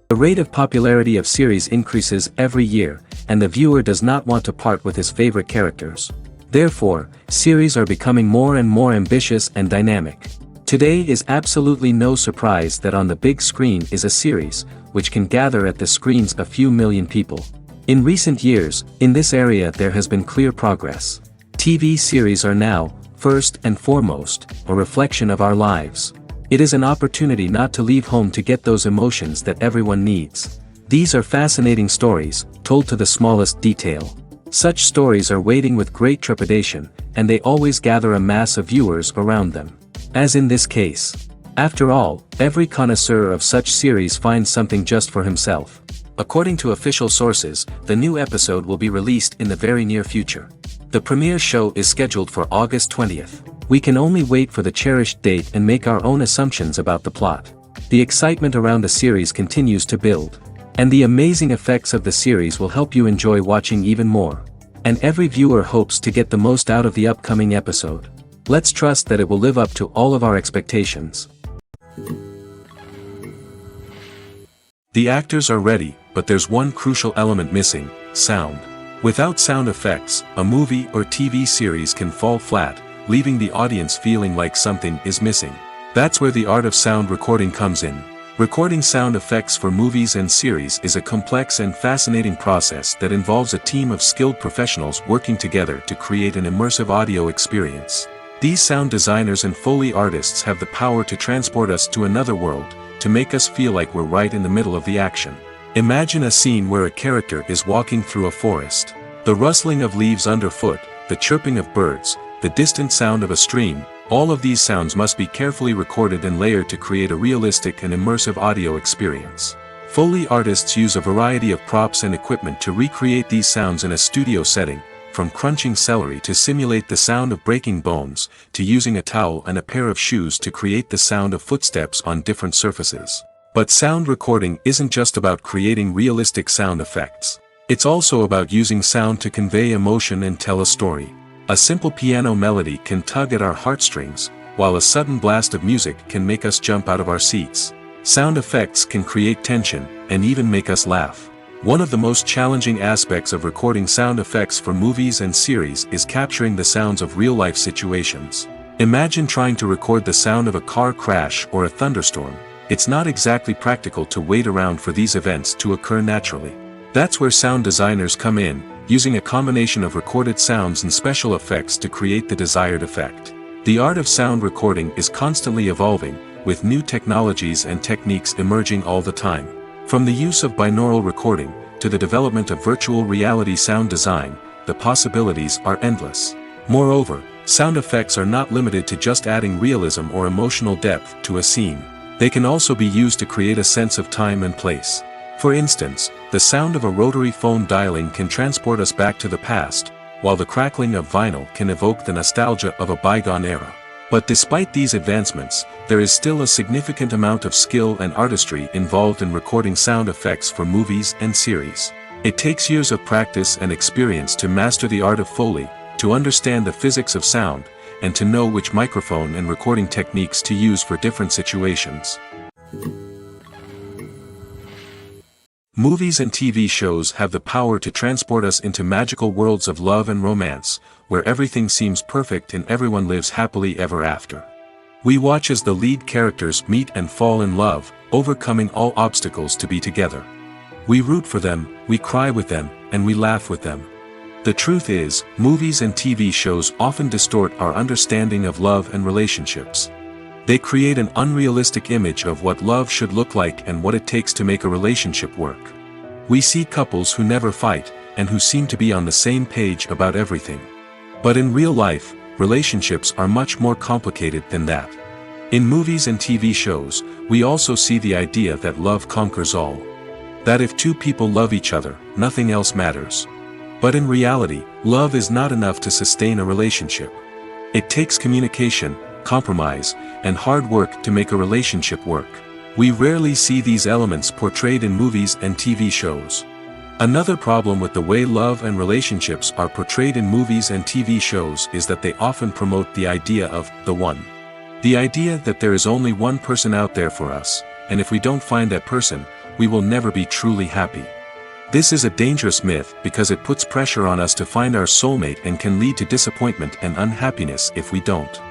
The rate of popularity of series increases every year, and the viewer does not want to part with his favorite characters. Therefore, series are becoming more and more ambitious and dynamic. Today is absolutely no surprise that on the big screen is a series, which can gather at the screens a few million people. In recent years, in this area there has been clear progress. TV series are now, first and foremost, a reflection of our lives. It is an opportunity not to leave home to get those emotions that everyone needs. These are fascinating stories, told to the smallest detail. Such stories are waiting with great trepidation, and they always gather a mass of viewers around them. As in this case. After all, every connoisseur of such series finds something just for himself. According to official sources, the new episode will be released in the very near future. The premiere show is scheduled for August 20th. We can only wait for the cherished date and make our own assumptions about the plot. The excitement around the series continues to build. And the amazing effects of the series will help you enjoy watching even more. And every viewer hopes to get the most out of the upcoming episode. Let's trust that it will live up to all of our expectations. The actors are ready, but there's one crucial element missing: sound. Without sound effects, a movie or TV series can fall flat, leaving the audience feeling like something is missing. That's where the art of sound recording comes in. Recording sound effects for movies and series is a complex and fascinating process that involves a team of skilled professionals working together to create an immersive audio experience. These sound designers and Foley artists have the power to transport us to another world, to make us feel like we're right in the middle of the action. Imagine a scene where a character is walking through a forest. The rustling of leaves underfoot, the chirping of birds, the distant sound of a stream, all of these sounds must be carefully recorded and layered to create a realistic and immersive audio experience. Foley artists use a variety of props and equipment to recreate these sounds in a studio setting, from crunching celery to simulate the sound of breaking bones, to using a towel and a pair of shoes to create the sound of footsteps on different surfaces. But sound recording isn't just about creating realistic sound effects. It's also about using sound to convey emotion and tell a story. A simple piano melody can tug at our heartstrings, while a sudden blast of music can make us jump out of our seats. Sound effects can create tension, and even make us laugh. One of the most challenging aspects of recording sound effects for movies and series is capturing the sounds of real-life situations. Imagine trying to record the sound of a car crash or a thunderstorm. It's not exactly practical to wait around for these events to occur naturally. That's where sound designers come in, using a combination of recorded sounds and special effects to create the desired effect. The art of sound recording is constantly evolving, with new technologies and techniques emerging all the time. From the use of binaural recording, to the development of virtual reality sound design, the possibilities are endless. Moreover, sound effects are not limited to just adding realism or emotional depth to a scene. They can also be used to create a sense of time and place. For instance, the sound of a rotary phone dialing can transport us back to the past, while the crackling of vinyl can evoke the nostalgia of a bygone era. But despite these advancements, there is still a significant amount of skill and artistry involved in recording sound effects for movies and series. It takes years of practice and experience to master the art of Foley, to understand the physics of sound, and to know which microphone and recording techniques to use for different situations. Movies and TV shows have the power to transport us into magical worlds of love and romance, where everything seems perfect and everyone lives happily ever after. We watch as the lead characters meet and fall in love, overcoming all obstacles to be together. We root for them, we cry with them, and we laugh with them. The truth is, movies and TV shows often distort our understanding of love and relationships. They create an unrealistic image of what love should look like and what it takes to make a relationship work. We see couples who never fight, and who seem to be on the same page about everything. But in real life, relationships are much more complicated than that. In movies and TV shows, we also see the idea that love conquers all. That if two people love each other, nothing else matters. But in reality, love is not enough to sustain a relationship. It takes communication, compromise, and hard work to make a relationship work. We rarely see these elements portrayed in movies and TV shows. Another problem with the way love and relationships are portrayed in movies and TV shows is that they often promote the idea of the one. The idea that there is only one person out there for us, and if we don't find that person, we will never be truly happy. This is a dangerous myth because it puts pressure on us to find our soulmate and can lead to disappointment and unhappiness if we don't.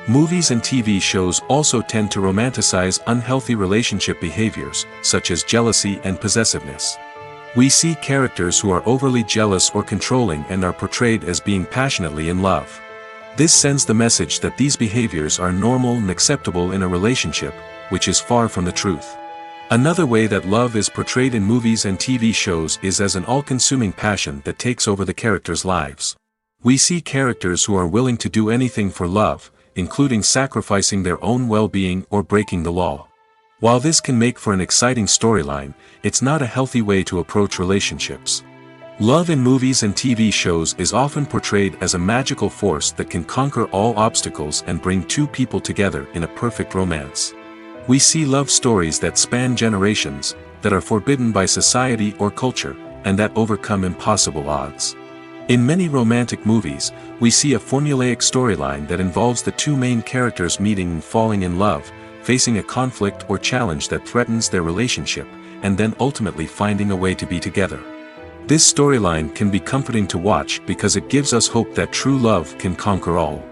Movies and TV shows also tend to romanticize unhealthy relationship behaviors, such as jealousy and possessiveness. We see characters who are overly jealous or controlling and are portrayed as being passionately in love. This sends the message that these behaviors are normal and acceptable in a relationship, which is far from the truth. Another way that love is portrayed in movies and TV shows is as an all-consuming passion that takes over the characters' lives. We see characters who are willing to do anything for love, including sacrificing their own well-being or breaking the law. While this can make for an exciting storyline, it's not a healthy way to approach relationships. Love in movies and TV shows is often portrayed as a magical force that can conquer all obstacles and bring two people together in a perfect romance. We see love stories that span generations, that are forbidden by society or culture, and that overcome impossible odds. In many romantic movies, we see a formulaic storyline that involves the two main characters meeting and falling in love, facing a conflict or challenge that threatens their relationship, and then ultimately finding a way to be together. This storyline can be comforting to watch because it gives us hope that true love can conquer all.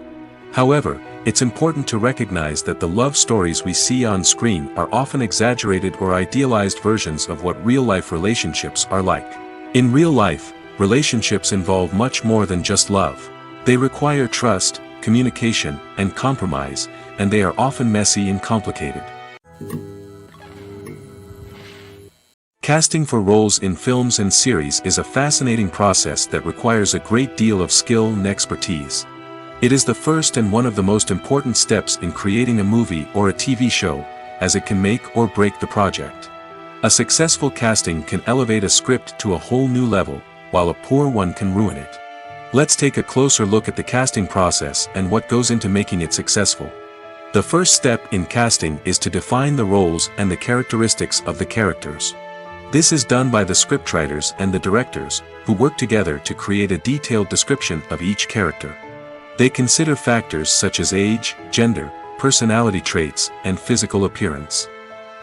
However, it's important to recognize that the love stories we see on screen are often exaggerated or idealized versions of what real-life relationships are like. In real life, relationships involve much more than just love. They require trust, communication, and compromise, and they are often messy and complicated. Casting for roles in films and series is a fascinating process that requires a great deal of skill and expertise. It is the first and one of the most important steps in creating a movie or a TV show, as it can make or break the project. A successful casting can elevate a script to a whole new level, while a poor one can ruin it. Let's take a closer look at the casting process and what goes into making it successful. The first step in casting is to define the roles and the characteristics of the characters. This is done by the scriptwriters and the directors, who work together to create a detailed description of each character. They consider factors such as age, gender, personality traits, and physical appearance.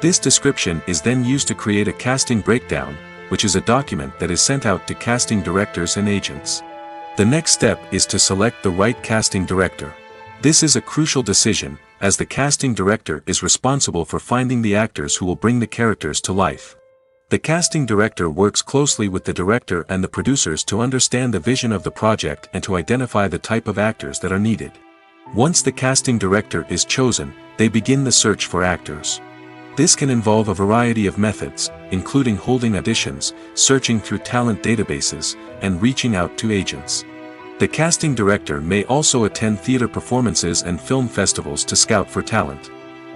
This description is then used to create a casting breakdown, which is a document that is sent out to casting directors and agents. The next step is to select the right casting director. This is a crucial decision, as the casting director is responsible for finding the actors who will bring the characters to life. The casting director works closely with the director and the producers to understand the vision of the project and to identify the type of actors that are needed. Once the casting director is chosen, they begin the search for actors. This can involve a variety of methods, including holding auditions, searching through talent databases, and reaching out to agents. The casting director may also attend theater performances and film festivals to scout for talent.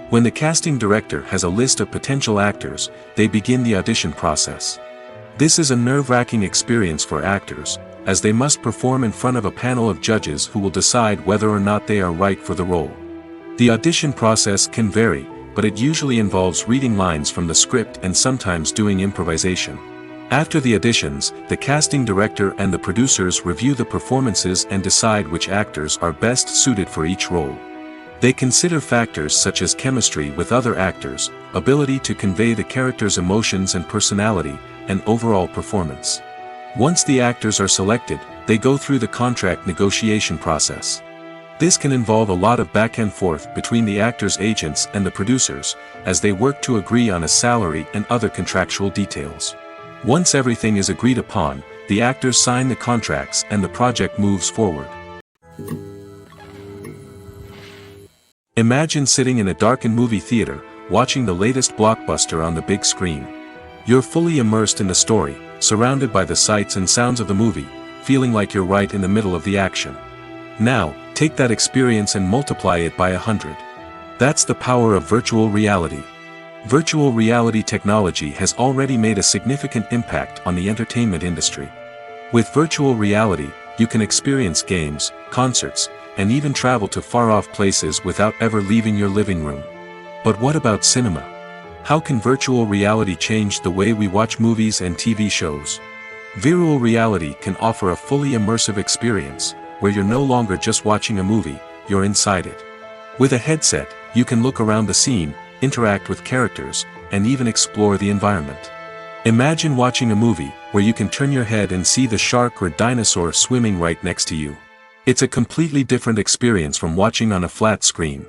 When the casting director has a list of potential actors, they begin the audition process. This is a nerve-wracking experience for actors, as they must perform in front of a panel of judges who will decide whether or not they are right for the role. The audition process can vary, but it usually involves reading lines from the script and sometimes doing improvisation. After the auditions, the casting director and the producers review the performances and decide which actors are best suited for each role. They consider factors such as chemistry with other actors, ability to convey the character's emotions and personality, and overall performance. Once the actors are selected, they go through the contract negotiation process. This can involve a lot of back and forth between the actors' agents and the producers, as they work to agree on a salary and other contractual details. Once everything is agreed upon, the actors sign the contracts and the project moves forward. Imagine sitting in a darkened movie theater, watching the latest blockbuster on the big screen. You're fully immersed in the story, surrounded by the sights and sounds of the movie, feeling like you're right in the middle of the action. Now, take that experience and multiply it by 100. That's the power of virtual reality. Virtual reality technology has already made a significant impact on the entertainment industry. With virtual reality, you can experience games, concerts, and even travel to far-off places without ever leaving your living room. But what about cinema? How can virtual reality change the way we watch movies and TV shows? Virtual reality can offer a fully immersive experience, where you're no longer just watching a movie, you're inside it. With a headset, you can look around the scene, interact with characters, and even explore the environment. Imagine watching a movie where you can turn your head and see the shark or dinosaur swimming right next to you. It's a completely different experience from watching on a flat screen.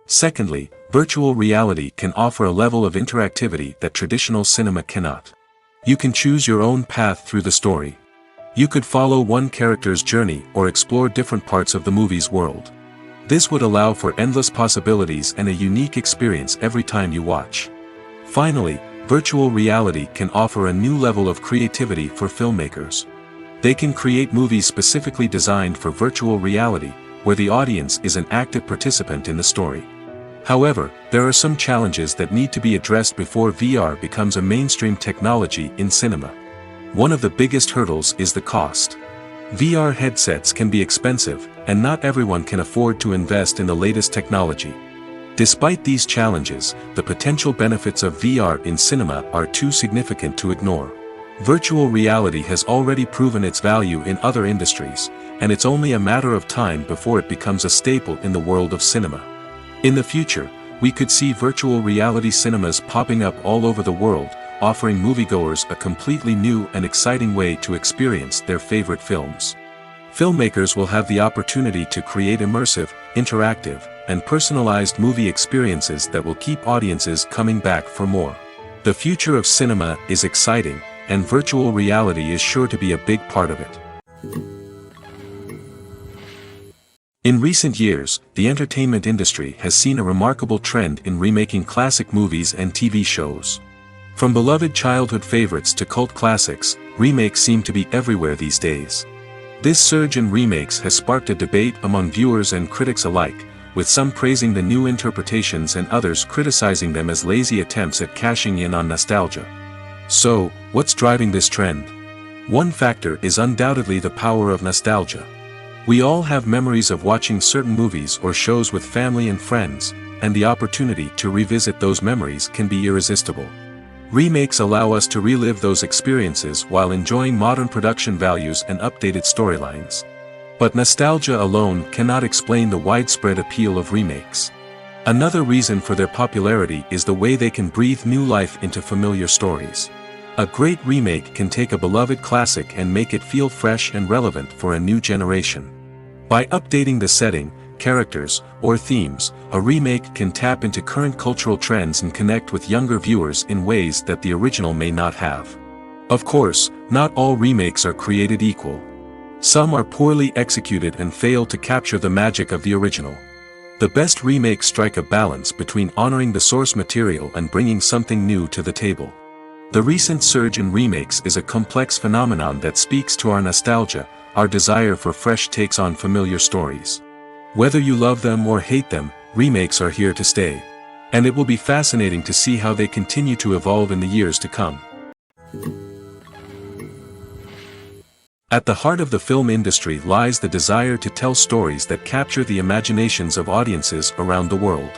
Secondly, virtual reality can offer a level of interactivity that traditional cinema cannot. You can choose your own path through the story. You could follow one character's journey or explore different parts of the movie's world. This would allow for endless possibilities and a unique experience every time you watch. Finally, virtual reality can offer a new level of creativity for filmmakers. They can create movies specifically designed for virtual reality, where the audience is an active participant in the story. However, there are some challenges that need to be addressed before VR becomes a mainstream technology in cinema. One of the biggest hurdles is the cost. VR headsets can be expensive, and not everyone can afford to invest in the latest technology. Despite these challenges, the potential benefits of VR in cinema are too significant to ignore. Virtual reality has already proven its value in other industries, and it's only a matter of time before it becomes a staple in the world of cinema. In the future, we could see virtual reality cinemas popping up all over the world, offering moviegoers a completely new and exciting way to experience their favorite films. Filmmakers will have the opportunity to create immersive, interactive, and personalized movie experiences that will keep audiences coming back for more. The future of cinema is exciting, and virtual reality is sure to be a big part of it. In recent years, the entertainment industry has seen a remarkable trend in remaking classic movies and TV shows. From beloved childhood favorites to cult classics, remakes seem to be everywhere these days. This surge in remakes has sparked a debate among viewers and critics alike, with some praising the new interpretations and others criticizing them as lazy attempts at cashing in on nostalgia. So, what's driving this trend? One factor is undoubtedly the power of nostalgia. We all have memories of watching certain movies or shows with family and friends, and the opportunity to revisit those memories can be irresistible. Remakes allow us to relive those experiences while enjoying modern production values and updated storylines. But nostalgia alone cannot explain the widespread appeal of remakes. Another reason for their popularity is the way they can breathe new life into familiar stories. A great remake can take a beloved classic and make it feel fresh and relevant for a new generation. By updating the setting, characters, or themes, a remake can tap into current cultural trends and connect with younger viewers in ways that the original may not have. Of course, not all remakes are created equal. Some are poorly executed and fail to capture the magic of the original. The best remakes strike a balance between honoring the source material and bringing something new to the table. The recent surge in remakes is a complex phenomenon that speaks to our nostalgia, our desire for fresh takes on familiar stories. Whether you love them or hate them, remakes are here to stay. And it will be fascinating to see how they continue to evolve in the years to come. At the heart of the film industry lies the desire to tell stories that capture the imaginations of audiences around the world.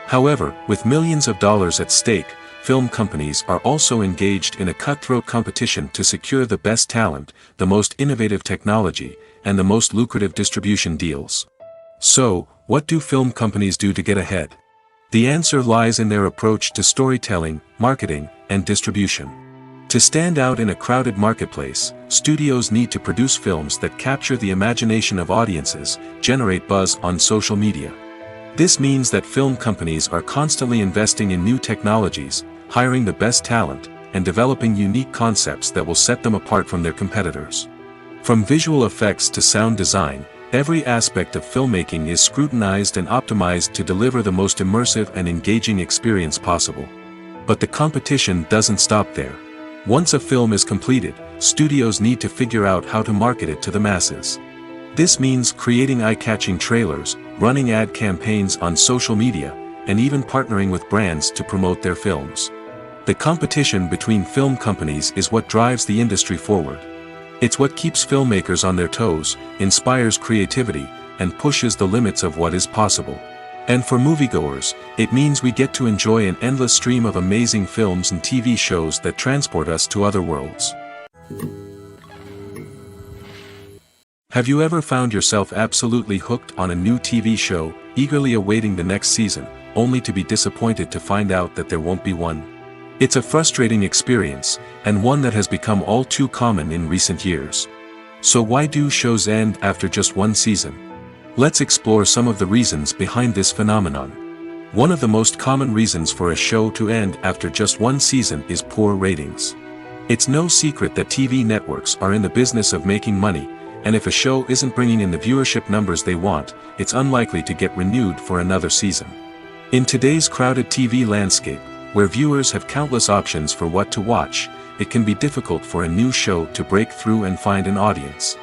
However, with millions of dollars at stake, film companies are also engaged in a cutthroat competition to secure the best talent, the most innovative technology, and the most lucrative distribution deals. So, what do film companies do to get ahead? The answer lies in their approach to storytelling, marketing, and distribution. To stand out in a crowded marketplace, studios need to produce films that capture the imagination of audiences, generate buzz on social media. This means that film companies are constantly investing in new technologies, hiring the best talent, and developing unique concepts that will set them apart from their competitors. From visual effects to sound design, every aspect of filmmaking is scrutinized and optimized to deliver the most immersive and engaging experience possible. But the competition doesn't stop there. Once a film is completed, studios need to figure out how to market it to the masses. This means creating eye-catching trailers, running ad campaigns on social media, and even partnering with brands to promote their films. The competition between film companies is what drives the industry forward. It's what keeps filmmakers on their toes, inspires creativity, and pushes the limits of what is possible. And for moviegoers, it means we get to enjoy an endless stream of amazing films and TV shows that transport us to other worlds. Have you ever found yourself absolutely hooked on a new TV show, eagerly awaiting the next season, only to be disappointed to find out that there won't be one? It's a frustrating experience, and one that has become all too common in recent years. So why do shows end after just one season? Let's explore some of the reasons behind this phenomenon. One of the most common reasons for a show to end after just one season is poor ratings. It's no secret that TV networks are in the business of making money, and if a show isn't bringing in the viewership numbers they want, it's unlikely to get renewed for another season. In today's crowded TV landscape, where viewers have countless options for what to watch, it can be difficult for a new show to break through and find an audience.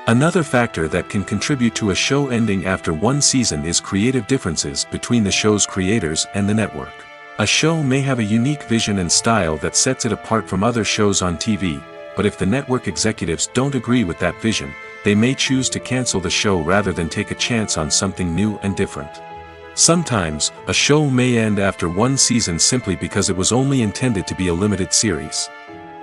Another factor that can contribute to a show ending after one season is creative differences between the show's creators and the network. A show may have a unique vision and style that sets it apart from other shows on TV, but if the network executives don't agree with that vision, they may choose to cancel the show rather than take a chance on something new and different. Sometimes, a show may end after one season simply because it was only intended to be a limited series.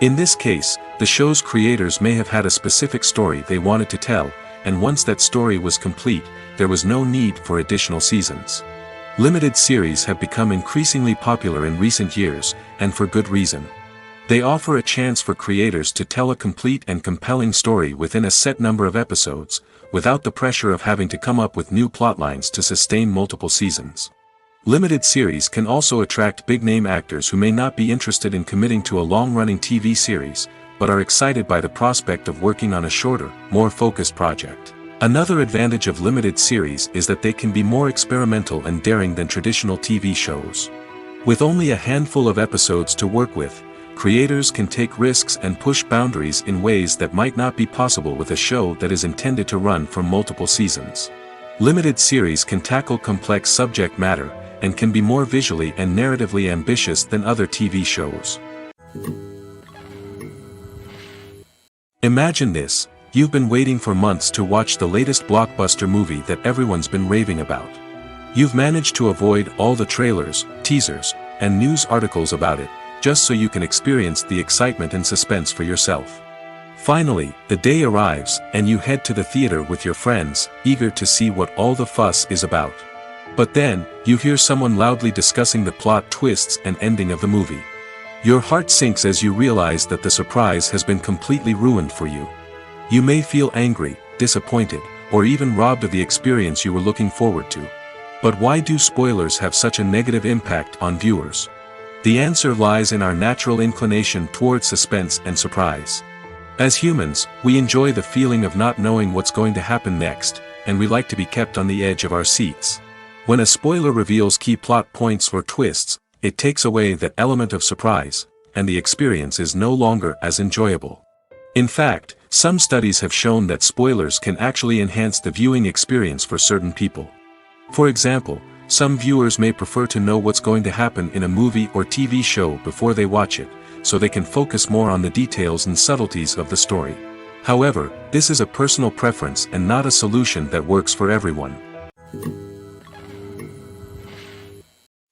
In this case, the show's creators may have had a specific story they wanted to tell, and once that story was complete, there was no need for additional seasons. Limited series have become increasingly popular in recent years, and for good reason. They offer a chance for creators to tell a complete and compelling story within a set number of episodes, without the pressure of having to come up with new plotlines to sustain multiple seasons. Limited series can also attract big-name actors who may not be interested in committing to a long-running TV series, but are excited by the prospect of working on a shorter, more focused project. Another advantage of limited series is that they can be more experimental and daring than traditional TV shows. With only a handful of episodes to work with, creators can take risks and push boundaries in ways that might not be possible with a show that is intended to run for multiple seasons. Limited series can tackle complex subject matter, and can be more visually and narratively ambitious than other TV shows. Imagine this: you've been waiting for months to watch the latest blockbuster movie that everyone's been raving about. You've managed to avoid all the trailers, teasers, and news articles about it, just so you can experience the excitement and suspense for yourself. Finally, the day arrives, and you head to the theater with your friends, eager to see what all the fuss is about. But then, you hear someone loudly discussing the plot twists and ending of the movie. Your heart sinks as you realize that the surprise has been completely ruined for you. You may feel angry, disappointed, or even robbed of the experience you were looking forward to. But why do spoilers have such a negative impact on viewers? The answer lies in our natural inclination toward suspense and surprise. As humans, we enjoy the feeling of not knowing what's going to happen next, and we like to be kept on the edge of our seats. When a spoiler reveals key plot points or twists, it takes away that element of surprise, and the experience is no longer as enjoyable. In fact, some studies have shown that spoilers can actually enhance the viewing experience for certain people. For example, some viewers may prefer to know what's going to happen in a movie or TV show before they watch it, so they can focus more on the details and subtleties of the story. However, this is a personal preference and not a solution that works for everyone.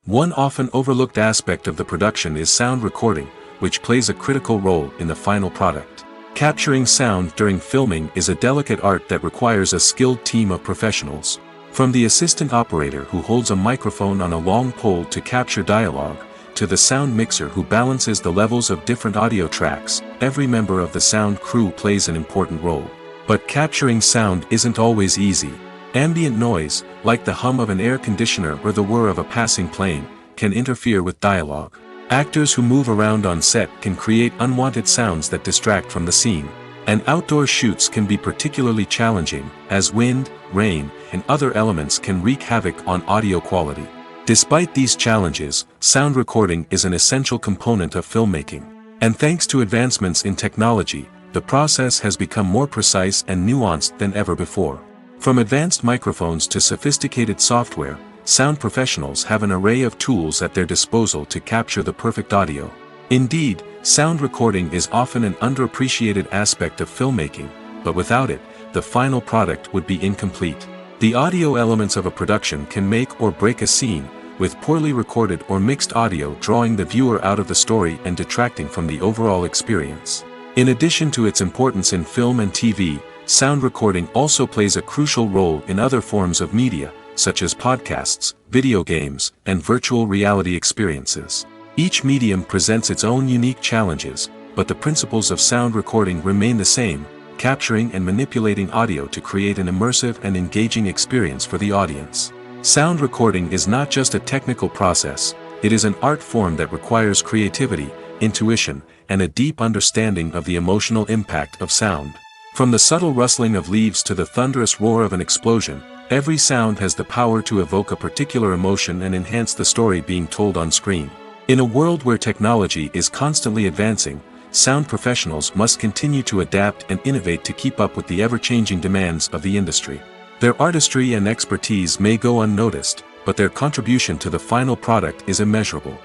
One often overlooked aspect of the production is sound recording, which plays a critical role in the final product. Capturing sound during filming is a delicate art that requires a skilled team of professionals. From the assistant operator who holds a microphone on a long pole to capture dialogue, to the sound mixer who balances the levels of different audio tracks, every member of the sound crew plays an important role. But capturing sound isn't always easy. Ambient noise, like the hum of an air conditioner or the whir of a passing plane, can interfere with dialogue. Actors who move around on set can create unwanted sounds that distract from the scene. And outdoor shoots can be particularly challenging, as wind, rain, and other elements can wreak havoc on audio quality. Despite these challenges, sound recording is an essential component of filmmaking. And thanks to advancements in technology, the process has become more precise and nuanced than ever before. From advanced microphones to sophisticated software, sound professionals have an array of tools at their disposal to capture the perfect audio. Indeed, sound recording is often an underappreciated aspect of filmmaking, but without it, the final product would be incomplete. The audio elements of a production can make or break a scene, with poorly recorded or mixed audio drawing the viewer out of the story and detracting from the overall experience. In addition to its importance in film and TV, sound recording also plays a crucial role in other forms of media, such as podcasts, video games, and virtual reality experiences. Each medium presents its own unique challenges, but the principles of sound recording remain the same, capturing and manipulating audio to create an immersive and engaging experience for the audience. Sound recording is not just a technical process, it is an art form that requires creativity, intuition, and a deep understanding of the emotional impact of sound. From the subtle rustling of leaves to the thunderous roar of an explosion, every sound has the power to evoke a particular emotion and enhance the story being told on screen. In a world where technology is constantly advancing, sound professionals must continue to adapt and innovate to keep up with the ever-changing demands of the industry. Their artistry and expertise may go unnoticed, but their contribution to the final product is immeasurable.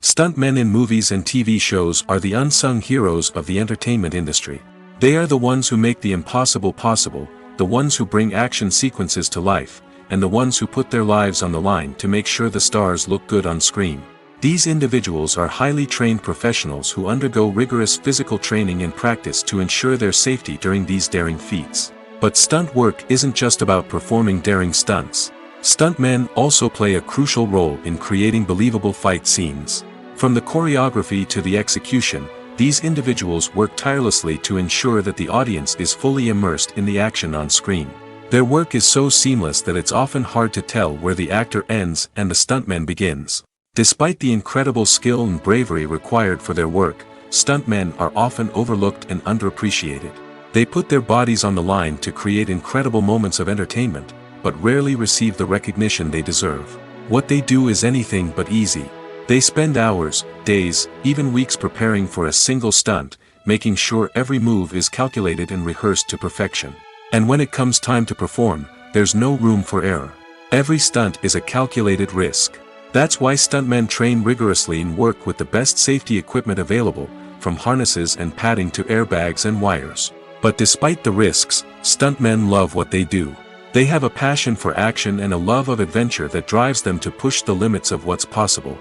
Stuntmen in movies and TV shows are the unsung heroes of the entertainment industry. They are the ones who make the impossible possible, the ones who bring action sequences to life, and the ones who put their lives on the line to make sure the stars look good on screen. These individuals are highly trained professionals who undergo rigorous physical training and practice to ensure their safety during these daring feats. But stunt work isn't just about performing daring stunts. Stuntmen also play a crucial role in creating believable fight scenes. From the choreography to the execution, these individuals work tirelessly to ensure that the audience is fully immersed in the action on screen. Their work is so seamless that it's often hard to tell where the actor ends and the stuntman begins. Despite the incredible skill and bravery required for their work, stuntmen are often overlooked and underappreciated. They put their bodies on the line to create incredible moments of entertainment, but rarely receive the recognition they deserve. What they do is anything but easy. They spend hours, days, even weeks preparing for a single stunt, making sure every move is calculated and rehearsed to perfection. And when it comes time to perform, there's no room for error. Every stunt is a calculated risk. That's why stuntmen train rigorously and work with the best safety equipment available, from harnesses and padding to airbags and wires. But despite the risks, stuntmen love what they do. They have a passion for action and a love of adventure that drives them to push the limits of what's possible.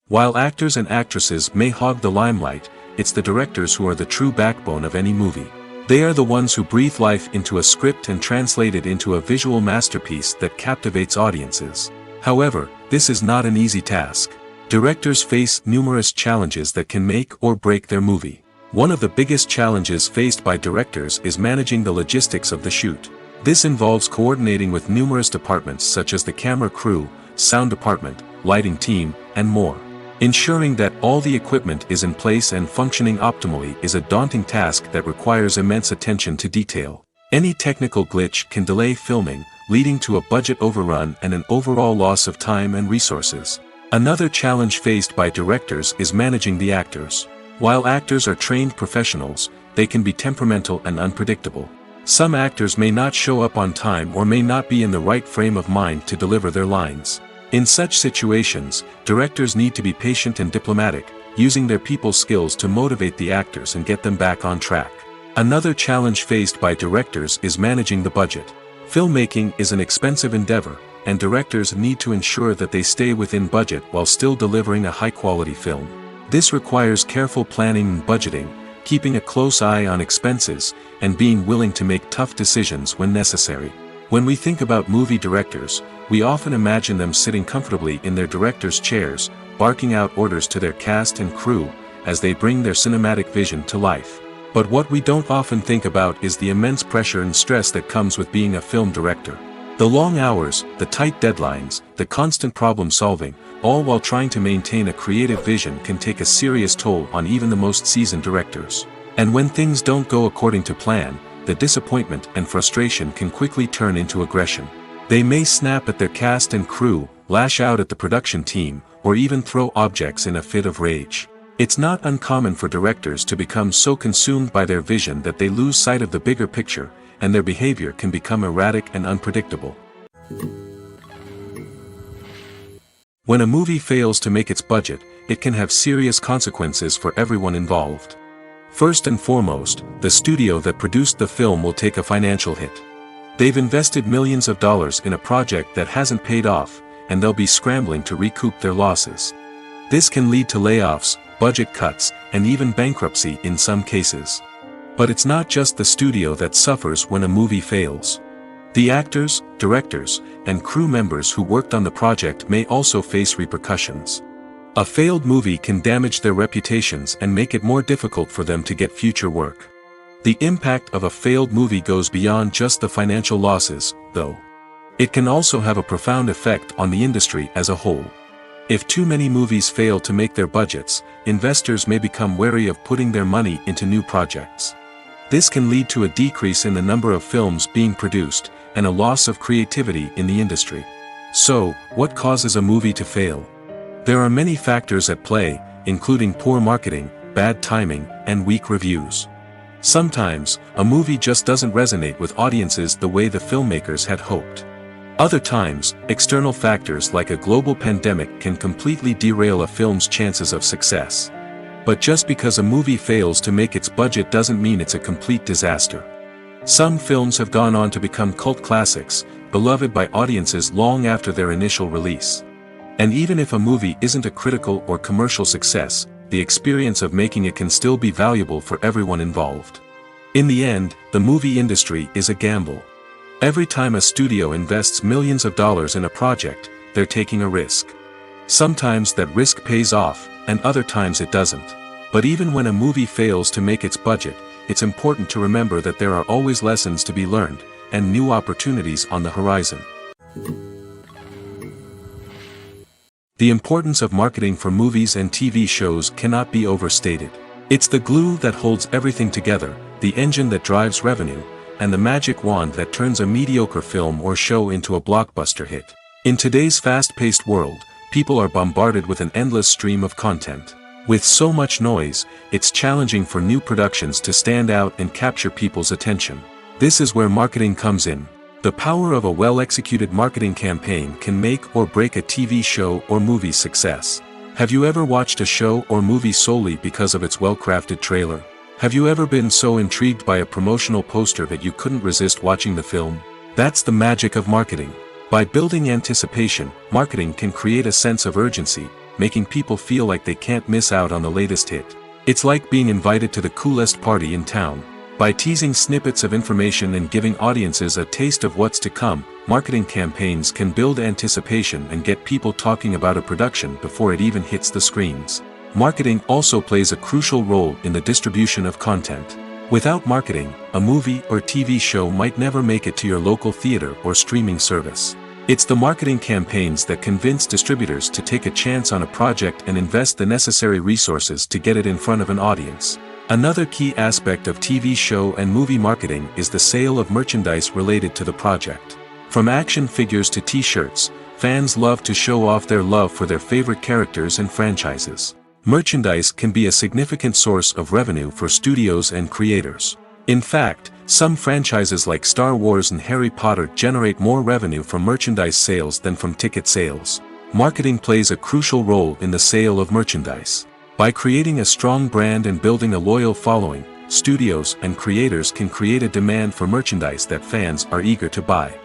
While actors and actresses may hog the limelight, it's the directors who are the true backbone of any movie. They are the ones who breathe life into a script and translate it into a visual masterpiece that captivates audiences. However, this is not an easy task. Directors face numerous challenges that can make or break their movie. One of the biggest challenges faced by directors is managing the logistics of the shoot. This involves coordinating with numerous departments such as the camera crew, sound department, lighting team, and more. Ensuring that all the equipment is in place and functioning optimally is a daunting task that requires immense attention to detail. Any technical glitch can delay filming, leading to a budget overrun and an overall loss of time and resources. Another challenge faced by directors is managing the actors. While actors are trained professionals, they can be temperamental and unpredictable. Some actors may not show up on time or may not be in the right frame of mind to deliver their lines. In such situations, directors need to be patient and diplomatic, using their people skills to motivate the actors and get them back on track. Another challenge faced by directors is managing the budget. Filmmaking is an expensive endeavor, and directors need to ensure that they stay within budget while still delivering a high-quality film. This requires careful planning and budgeting, keeping a close eye on expenses, and being willing to make tough decisions when necessary. When we think about movie directors, we often imagine them sitting comfortably in their director's chairs, barking out orders to their cast and crew, as they bring their cinematic vision to life. But what we don't often think about is the immense pressure and stress that comes with being a film director. The long hours, the tight deadlines, the constant problem solving, all while trying to maintain a creative vision can take a serious toll on even the most seasoned directors. And when things don't go according to plan, the disappointment and frustration can quickly turn into aggression. They may snap at their cast and crew, lash out at the production team, or even throw objects in a fit of rage. It's not uncommon for directors to become so consumed by their vision that they lose sight of the bigger picture, and their behavior can become erratic and unpredictable. When a movie fails to make its budget, it can have serious consequences for everyone involved. First and foremost, the studio that produced the film will take a financial hit. They've invested millions of dollars in a project that hasn't paid off, and they'll be scrambling to recoup their losses. This can lead to layoffs, budget cuts, and even bankruptcy in some cases. But it's not just the studio that suffers when a movie fails. The actors, directors, and crew members who worked on the project may also face repercussions. A failed movie can damage their reputations and make it more difficult for them to get future work. The impact of a failed movie goes beyond just the financial losses, though. It can also have a profound effect on the industry as a whole. If too many movies fail to make their budgets, investors may become wary of putting their money into new projects. This can lead to a decrease in the number of films being produced, and a loss of creativity in the industry. So, what causes a movie to fail? There are many factors at play, including poor marketing, bad timing, and weak reviews. Sometimes, a movie just doesn't resonate with audiences the way the filmmakers had hoped. Other times, external factors like a global pandemic can completely derail a film's chances of success. But just because a movie fails to make its budget doesn't mean it's a complete disaster. Some films have gone on to become cult classics, beloved by audiences long after their initial release. And even if a movie isn't a critical or commercial success, the experience of making it can still be valuable for everyone involved. In the end, the movie industry is a gamble. Every time a studio invests millions of dollars in a project, they're taking a risk. Sometimes that risk pays off, and other times it doesn't. But even when a movie fails to make its budget, it's important to remember that there are always lessons to be learned, and new opportunities on the horizon. The importance of marketing for movies and TV shows cannot be overstated. It's the glue that holds everything together, the engine that drives revenue, and the magic wand that turns a mediocre film or show into a blockbuster hit. In today's fast-paced world, people are bombarded with an endless stream of content. With so much noise, it's challenging for new productions to stand out and capture people's attention. This is where marketing comes in. The power of a well-executed marketing campaign can make or break a TV show or movie's success. Have you ever watched a show or movie solely because of its well-crafted trailer? Have you ever been so intrigued by a promotional poster that you couldn't resist watching the film? That's the magic of marketing. By building anticipation, marketing can create a sense of urgency, making people feel like they can't miss out on the latest hit. It's like being invited to the coolest party in town. By teasing snippets of information and giving audiences a taste of what's to come, marketing campaigns can build anticipation and get people talking about a production before it even hits the screens. Marketing also plays a crucial role in the distribution of content. Without marketing, a movie or TV show might never make it to your local theater or streaming service. It's the marketing campaigns that convince distributors to take a chance on a project and invest the necessary resources to get it in front of an audience. Another key aspect of TV show and movie marketing is the sale of merchandise related to the project. From action figures to t-shirts, fans love to show off their love for their favorite characters and franchises. Merchandise can be a significant source of revenue for studios and creators. In fact, some franchises like Star Wars and Harry Potter generate more revenue from merchandise sales than from ticket sales. Marketing plays a crucial role in the sale of merchandise. By creating a strong brand and building a loyal following, studios and creators can create a demand for merchandise that fans are eager to buy.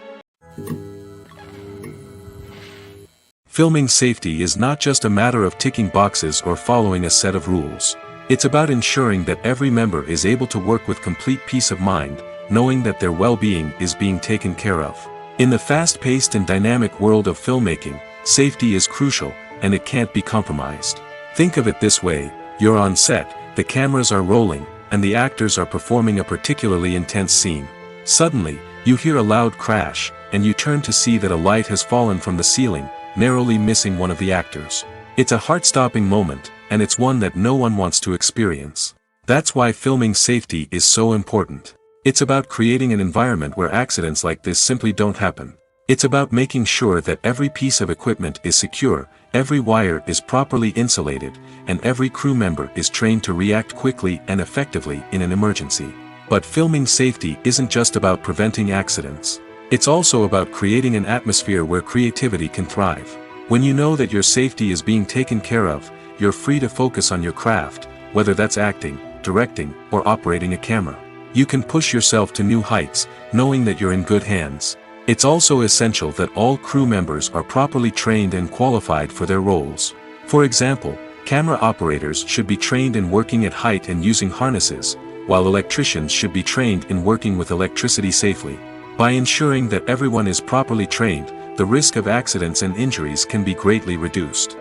Filming safety is not just a matter of ticking boxes or following a set of rules. It's about ensuring that every member is able to work with complete peace of mind, knowing that their well-being is being taken care of. In the fast-paced and dynamic world of filmmaking, safety is crucial, and it can't be compromised. Think of it this way: you're on set, the cameras are rolling, and the actors are performing a particularly intense scene. Suddenly, you hear a loud crash, and you turn to see that a light has fallen from the ceiling, narrowly missing one of the actors. It's a heart-stopping moment, and it's one that no one wants to experience. That's why filming safety is so important. It's about creating an environment where accidents like this simply don't happen. It's about making sure that every piece of equipment is secure, every wire is properly insulated, and every crew member is trained to react quickly and effectively in an emergency. But filming safety isn't just about preventing accidents. It's also about creating an atmosphere where creativity can thrive. When you know that your safety is being taken care of, you're free to focus on your craft, whether that's acting, directing, or operating a camera. You can push yourself to new heights, knowing that you're in good hands. It's also essential that all crew members are properly trained and qualified for their roles. For example, camera operators should be trained in working at height and using harnesses, while electricians should be trained in working with electricity safely. By ensuring that everyone is properly trained, the risk of accidents and injuries can be greatly reduced.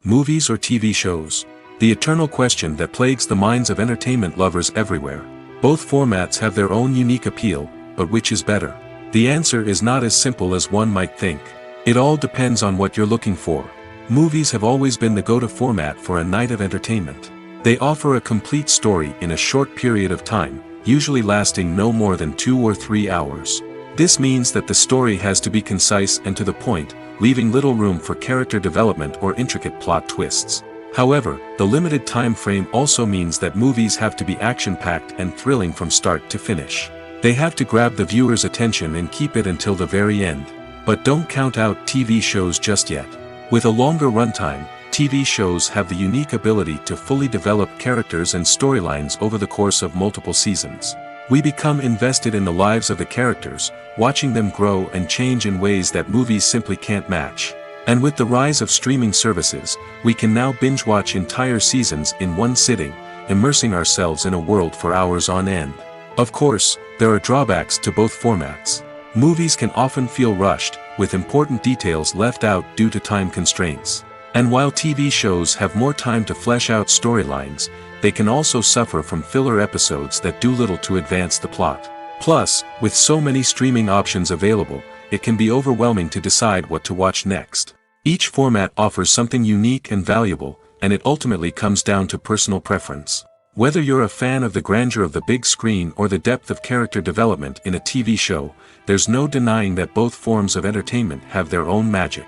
Movies or TV shows? The eternal question that plagues the minds of entertainment lovers everywhere. Both formats have their own unique appeal, but which is better? The answer is not as simple as one might think. It all depends on what you're looking for. Movies have always been the go-to format for a night of entertainment. They offer a complete story in a short period of time, usually lasting no more than 2 or 3 hours. This means that the story has to be concise and to the point, leaving little room for character development or intricate plot twists. However, the limited time frame also means that movies have to be action-packed and thrilling from start to finish. They have to grab the viewer's attention and keep it until the very end. But don't count out TV shows just yet. With a longer runtime, TV shows have the unique ability to fully develop characters and storylines over the course of multiple seasons. We become invested in the lives of the characters, watching them grow and change in ways that movies simply can't match. And with the rise of streaming services, we can now binge-watch entire seasons in one sitting, immersing ourselves in a world for hours on end. Of course, there are drawbacks to both formats. Movies can often feel rushed, with important details left out due to time constraints. And while TV shows have more time to flesh out storylines, they can also suffer from filler episodes that do little to advance the plot. Plus, with so many streaming options available, it can be overwhelming to decide what to watch next. Each format offers something unique and valuable, and it ultimately comes down to personal preference. Whether you're a fan of the grandeur of the big screen or the depth of character development in a TV show, there's no denying that both forms of entertainment have their own magic.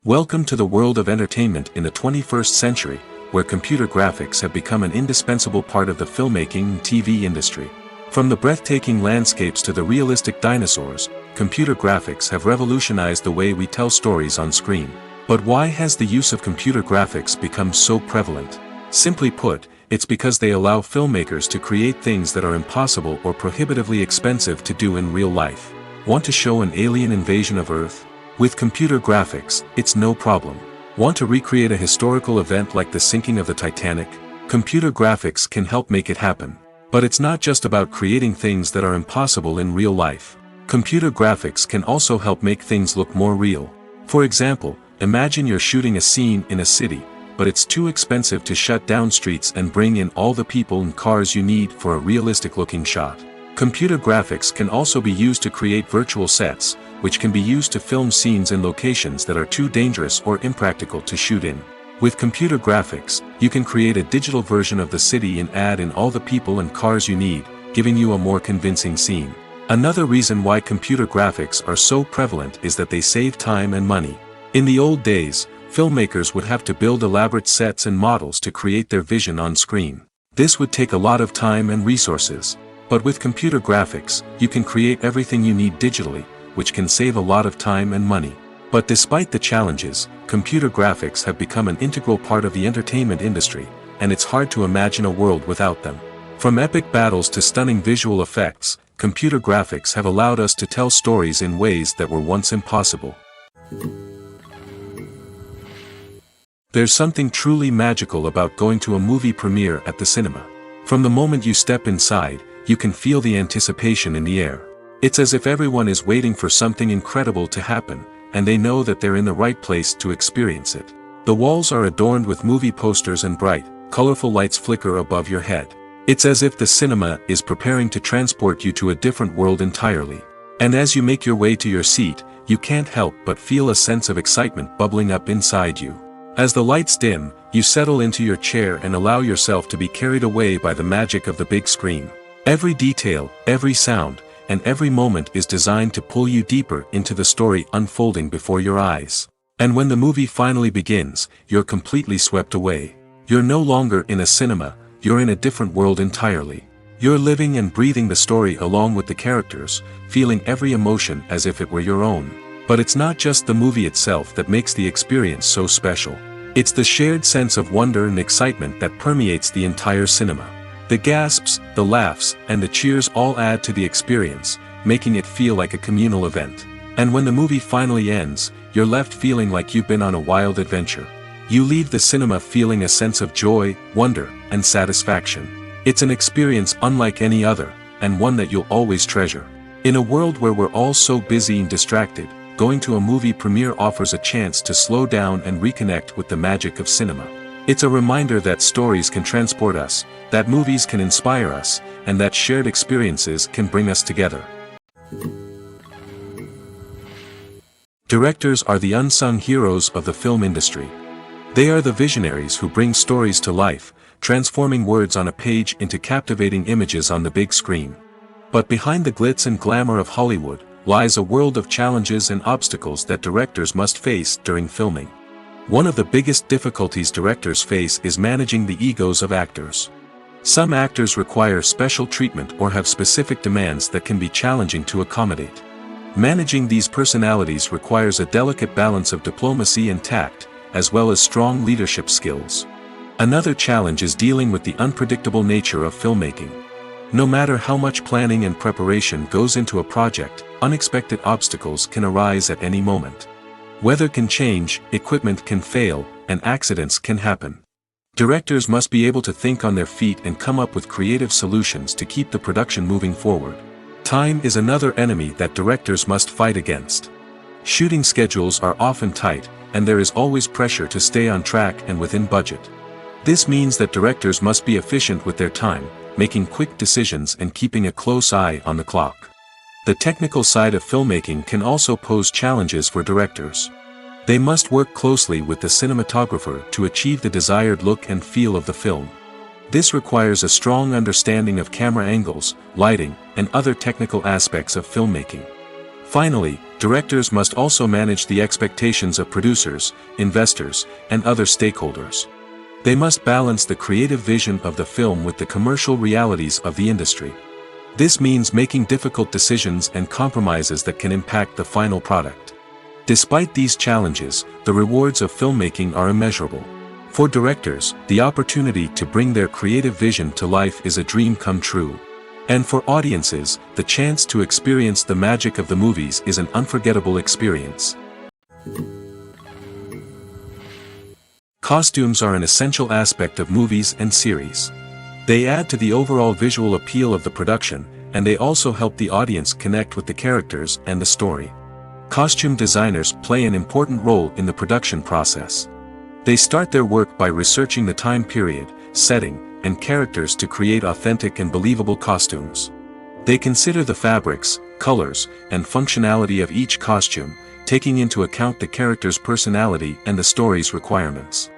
Welcome to the world of entertainment in the 21st century, where computer graphics have become an indispensable part of the filmmaking and TV industry. From the breathtaking landscapes to the realistic dinosaurs, computer graphics have revolutionized the way we tell stories on screen. But why has the use of computer graphics become so prevalent? Simply put, it's because they allow filmmakers to create things that are impossible or prohibitively expensive to do in real life. Want to show an alien invasion of Earth? With computer graphics, it's no problem. Want to recreate a historical event like the sinking of the Titanic? Computer graphics can help make it happen. But it's not just about creating things that are impossible in real life. Computer graphics can also help make things look more real. For example, imagine you're shooting a scene in a city, but it's too expensive to shut down streets and bring in all the people and cars you need for a realistic-looking shot. Computer graphics can also be used to create virtual sets, which can be used to film scenes in locations that are too dangerous or impractical to shoot in. With computer graphics, you can create a digital version of the city and add in all the people and cars you need, giving you a more convincing scene. Another reason why computer graphics are so prevalent is that they save time and money. In the old days, filmmakers would have to build elaborate sets and models to create their vision on screen. This would take a lot of time and resources. But with computer graphics, you can create everything you need digitally, which can save a lot of time and money. But despite the challenges, computer graphics have become an integral part of the entertainment industry, and it's hard to imagine a world without them. From epic battles to stunning visual effects, computer graphics have allowed us to tell stories in ways that were once impossible. There's something truly magical about going to a movie premiere at the cinema. From the moment you step inside, you can feel the anticipation in the air. It's as if everyone is waiting for something incredible to happen, and they know that they're in the right place to experience it. The walls are adorned with movie posters and bright, colorful lights flicker above your head. It's as if the cinema is preparing to transport you to a different world entirely. And as you make your way to your seat, you can't help but feel a sense of excitement bubbling up inside you. As the lights dim, you settle into your chair and allow yourself to be carried away by the magic of the big screen. Every detail, every sound, and every moment is designed to pull you deeper into the story unfolding before your eyes. And when the movie finally begins, you're completely swept away. You're no longer in a cinema, you're in a different world entirely. You're living and breathing the story along with the characters, feeling every emotion as if it were your own. But it's not just the movie itself that makes the experience so special. It's the shared sense of wonder and excitement that permeates the entire cinema. The gasps, the laughs, and the cheers all add to the experience, making it feel like a communal event. And when the movie finally ends, you're left feeling like you've been on a wild adventure. You leave the cinema feeling a sense of joy, wonder, and satisfaction. It's an experience unlike any other, and one that you'll always treasure. In a world where we're all so busy and distracted, going to a movie premiere offers a chance to slow down and reconnect with the magic of cinema. It's a reminder that stories can transport us, that movies can inspire us, and that shared experiences can bring us together. Directors are the unsung heroes of the film industry. They are the visionaries who bring stories to life, transforming words on a page into captivating images on the big screen. But behind the glitz and glamour of Hollywood lies a world of challenges and obstacles that directors must face during filming. One of the biggest difficulties directors face is managing the egos of actors. Some actors require special treatment or have specific demands that can be challenging to accommodate. Managing these personalities requires a delicate balance of diplomacy and tact, as well as strong leadership skills. Another challenge is dealing with the unpredictable nature of filmmaking. No matter how much planning and preparation goes into a project, unexpected obstacles can arise at any moment. Weather can change, equipment can fail, and accidents can happen. Directors must be able to think on their feet and come up with creative solutions to keep the production moving forward. Time is another enemy that directors must fight against. Shooting schedules are often tight, and there is always pressure to stay on track and within budget. This means that directors must be efficient with their time, making quick decisions and keeping a close eye on the clock. The technical side of filmmaking can also pose challenges for directors. They must work closely with the cinematographer to achieve the desired look and feel of the film. This requires a strong understanding of camera angles, lighting, and other technical aspects of filmmaking. Finally, directors must also manage the expectations of producers, investors, and other stakeholders. They must balance the creative vision of the film with the commercial realities of the industry. This means making difficult decisions and compromises that can impact the final product. Despite these challenges, the rewards of filmmaking are immeasurable. For directors, the opportunity to bring their creative vision to life is a dream come true. And for audiences, the chance to experience the magic of the movies is an unforgettable experience. Costumes are an essential aspect of movies and series. They add to the overall visual appeal of the production, and they also help the audience connect with the characters and the story. Costume designers play an important role in the production process. They start their work by researching the time period, setting, and characters to create authentic and believable costumes. They consider the fabrics, colors, and functionality of each costume, taking into account the character's personality and the story's requirements.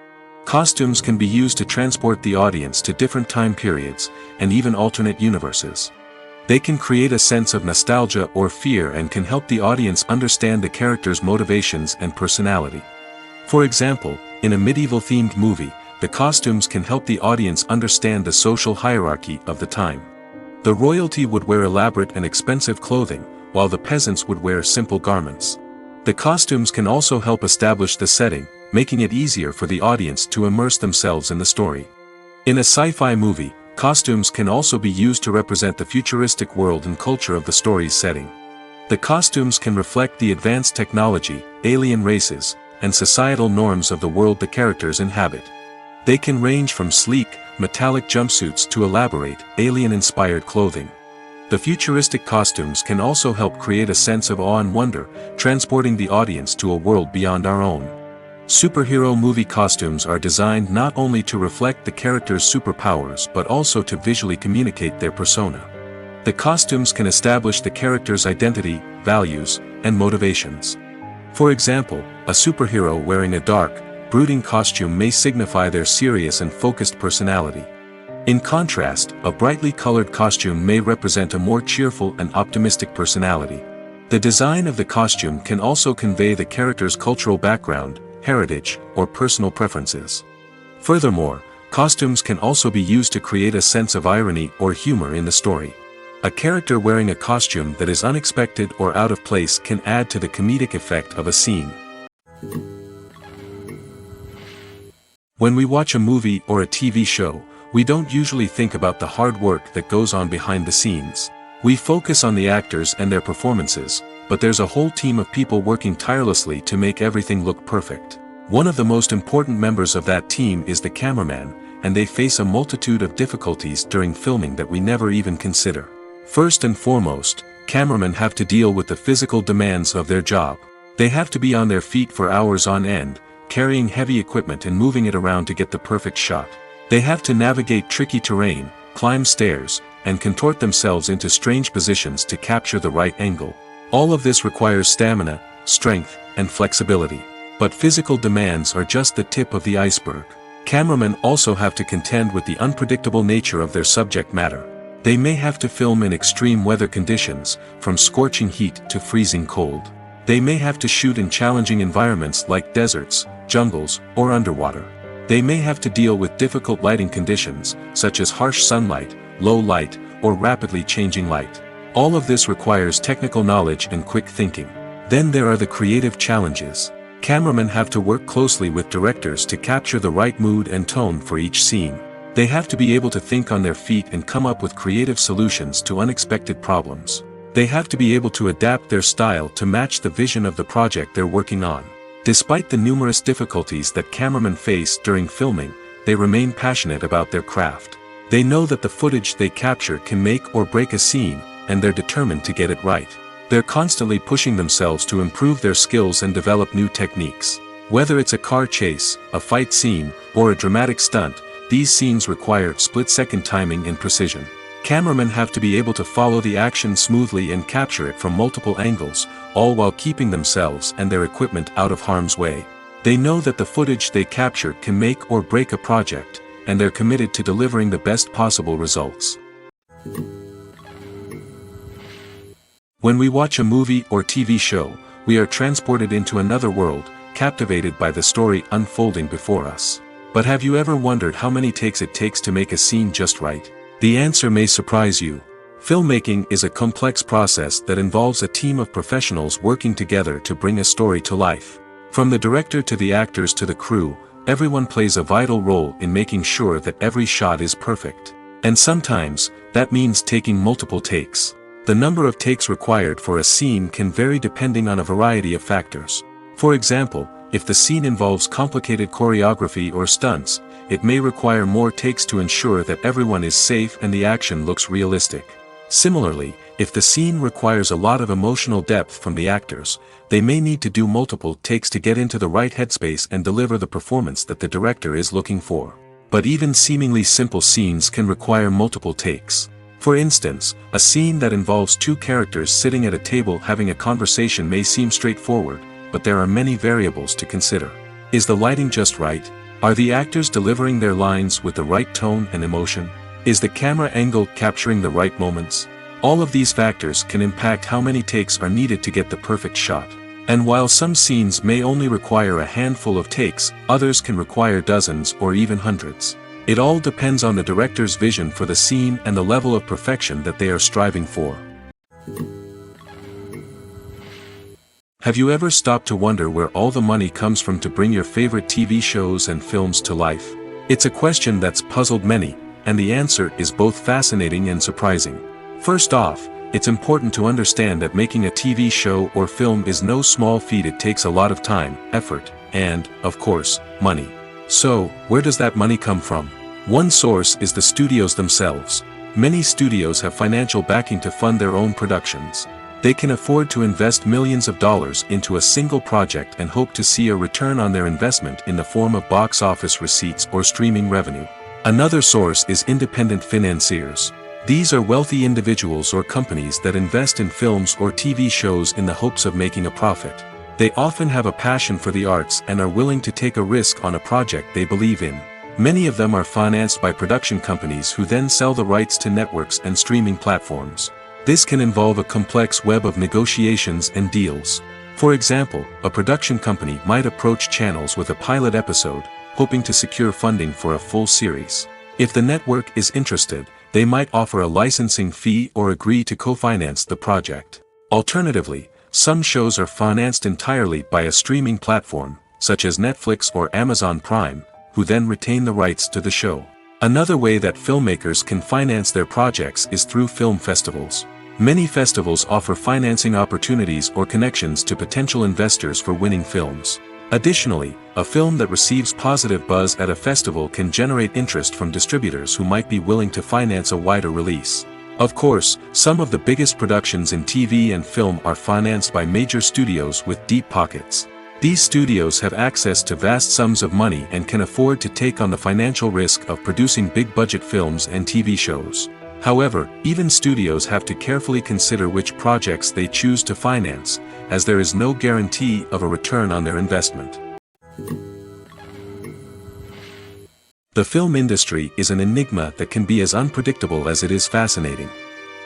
Costumes can be used to transport the audience to different time periods, and even alternate universes. They can create a sense of nostalgia or fear and can help the audience understand the character's motivations and personality. For example, in a medieval-themed movie, the costumes can help the audience understand the social hierarchy of the time. The royalty would wear elaborate and expensive clothing, while the peasants would wear simple garments. The costumes can also help establish the setting, making it easier for the audience to immerse themselves in the story. In a sci-fi movie, costumes can also be used to represent the futuristic world and culture of the story's setting. The costumes can reflect the advanced technology, alien races, and societal norms of the world the characters inhabit. They can range from sleek, metallic jumpsuits to elaborate, alien-inspired clothing. The futuristic costumes can also help create a sense of awe and wonder, transporting the audience to a world beyond our own. Superhero movie costumes are designed not only to reflect the character's superpowers but also to visually communicate their persona. The costumes can establish the character's identity, values, and motivations. For example, a superhero wearing a dark, brooding costume may signify their serious and focused personality. In contrast, a brightly colored costume may represent a more cheerful and optimistic personality. The design of the costume can also convey the character's cultural background, heritage, or personal preferences. Furthermore, costumes can also be used to create a sense of irony or humor in the story. A character wearing a costume that is unexpected or out of place can add to the comedic effect of a scene. When we watch a movie or a TV show, we don't usually think about the hard work that goes on behind the scenes. We focus on the actors and their performances, but there's a whole team of people working tirelessly to make everything look perfect. One of the most important members of that team is the cameraman, and they face a multitude of difficulties during filming that we never even consider. First and foremost, cameramen have to deal with the physical demands of their job. They have to be on their feet for hours on end, carrying heavy equipment and moving it around to get the perfect shot. They have to navigate tricky terrain, climb stairs, and contort themselves into strange positions to capture the right angle. All of this requires stamina, strength, and flexibility. But physical demands are just the tip of the iceberg. Cameramen also have to contend with the unpredictable nature of their subject matter. They may have to film in extreme weather conditions, from scorching heat to freezing cold. They may have to shoot in challenging environments like deserts, jungles, or underwater. They may have to deal with difficult lighting conditions, such as harsh sunlight, low light, or rapidly changing light. All of this requires technical knowledge and quick thinking. Then there are the creative challenges. Cameramen have to work closely with directors to capture the right mood and tone for each scene. They have to be able to think on their feet and come up with creative solutions to unexpected problems. They have to be able to adapt their style to match the vision of the project they're working on. Despite the numerous difficulties that cameramen face during filming, they remain passionate about their craft. They know that the footage they capture can make or break a scene, and they're determined to get it right. They're constantly pushing themselves to improve their skills and develop new techniques. Whether it's a car chase, a fight scene, or a dramatic stunt, these scenes require split-second timing and precision. Cameramen have to be able to follow the action smoothly and capture it from multiple angles, all while keeping themselves and their equipment out of harm's way. They know that the footage they capture can make or break a project, and they're committed to delivering the best possible results. When we watch a movie or TV show, we are transported into another world, captivated by the story unfolding before us. But have you ever wondered how many takes it takes to make a scene just right? The answer may surprise you. Filmmaking is a complex process that involves a team of professionals working together to bring a story to life. From the director to the actors to the crew, everyone plays a vital role in making sure that every shot is perfect. And sometimes, that means taking multiple takes. The number of takes required for a scene can vary depending on a variety of factors. For example, if the scene involves complicated choreography or stunts, it may require more takes to ensure that everyone is safe and the action looks realistic. Similarly, if the scene requires a lot of emotional depth from the actors, they may need to do multiple takes to get into the right headspace and deliver the performance that the director is looking for. But even seemingly simple scenes can require multiple takes. For instance, a scene that involves two characters sitting at a table having a conversation may seem straightforward, but there are many variables to consider. Is the lighting just right? Are the actors delivering their lines with the right tone and emotion? Is the camera angle capturing the right moments? All of these factors can impact how many takes are needed to get the perfect shot. And while some scenes may only require a handful of takes, others can require dozens or even hundreds. It all depends on the director's vision for the scene and the level of perfection that they are striving for. Have you ever stopped to wonder where all the money comes from to bring your favorite TV shows and films to life? It's a question that's puzzled many, and the answer is both fascinating and surprising. First off, it's important to understand that making a TV show or film is no small feat. It takes a lot of time, effort, and, of course, money. So, where does that money come from? One source is the studios themselves. Many studios have financial backing to fund their own productions. They can afford to invest millions of dollars into a single project and hope to see a return on their investment in the form of box office receipts or streaming revenue. Another source is independent financiers. These are wealthy individuals or companies that invest in films or TV shows in the hopes of making a profit. They often have a passion for the arts and are willing to take a risk on a project they believe in. Many of them are financed by production companies who then sell the rights to networks and streaming platforms. This can involve a complex web of negotiations and deals. For example, a production company might approach channels with a pilot episode, hoping to secure funding for a full series. If the network is interested, they might offer a licensing fee or agree to co-finance the project. Alternatively, some shows are financed entirely by a streaming platform, such as Netflix or Amazon Prime, who then retain the rights to the show. Another way that filmmakers can finance their projects is through film festivals. Many festivals offer financing opportunities or connections to potential investors for winning films. Additionally, a film that receives positive buzz at a festival can generate interest from distributors who might be willing to finance a wider release. Of course, some of the biggest productions in TV and film are financed by major studios with deep pockets. These studios have access to vast sums of money and can afford to take on the financial risk of producing big-budget films and TV shows. However, even studios have to carefully consider which projects they choose to finance, as there is no guarantee of a return on their investment. The film industry is an enigma that can be as unpredictable as it is fascinating.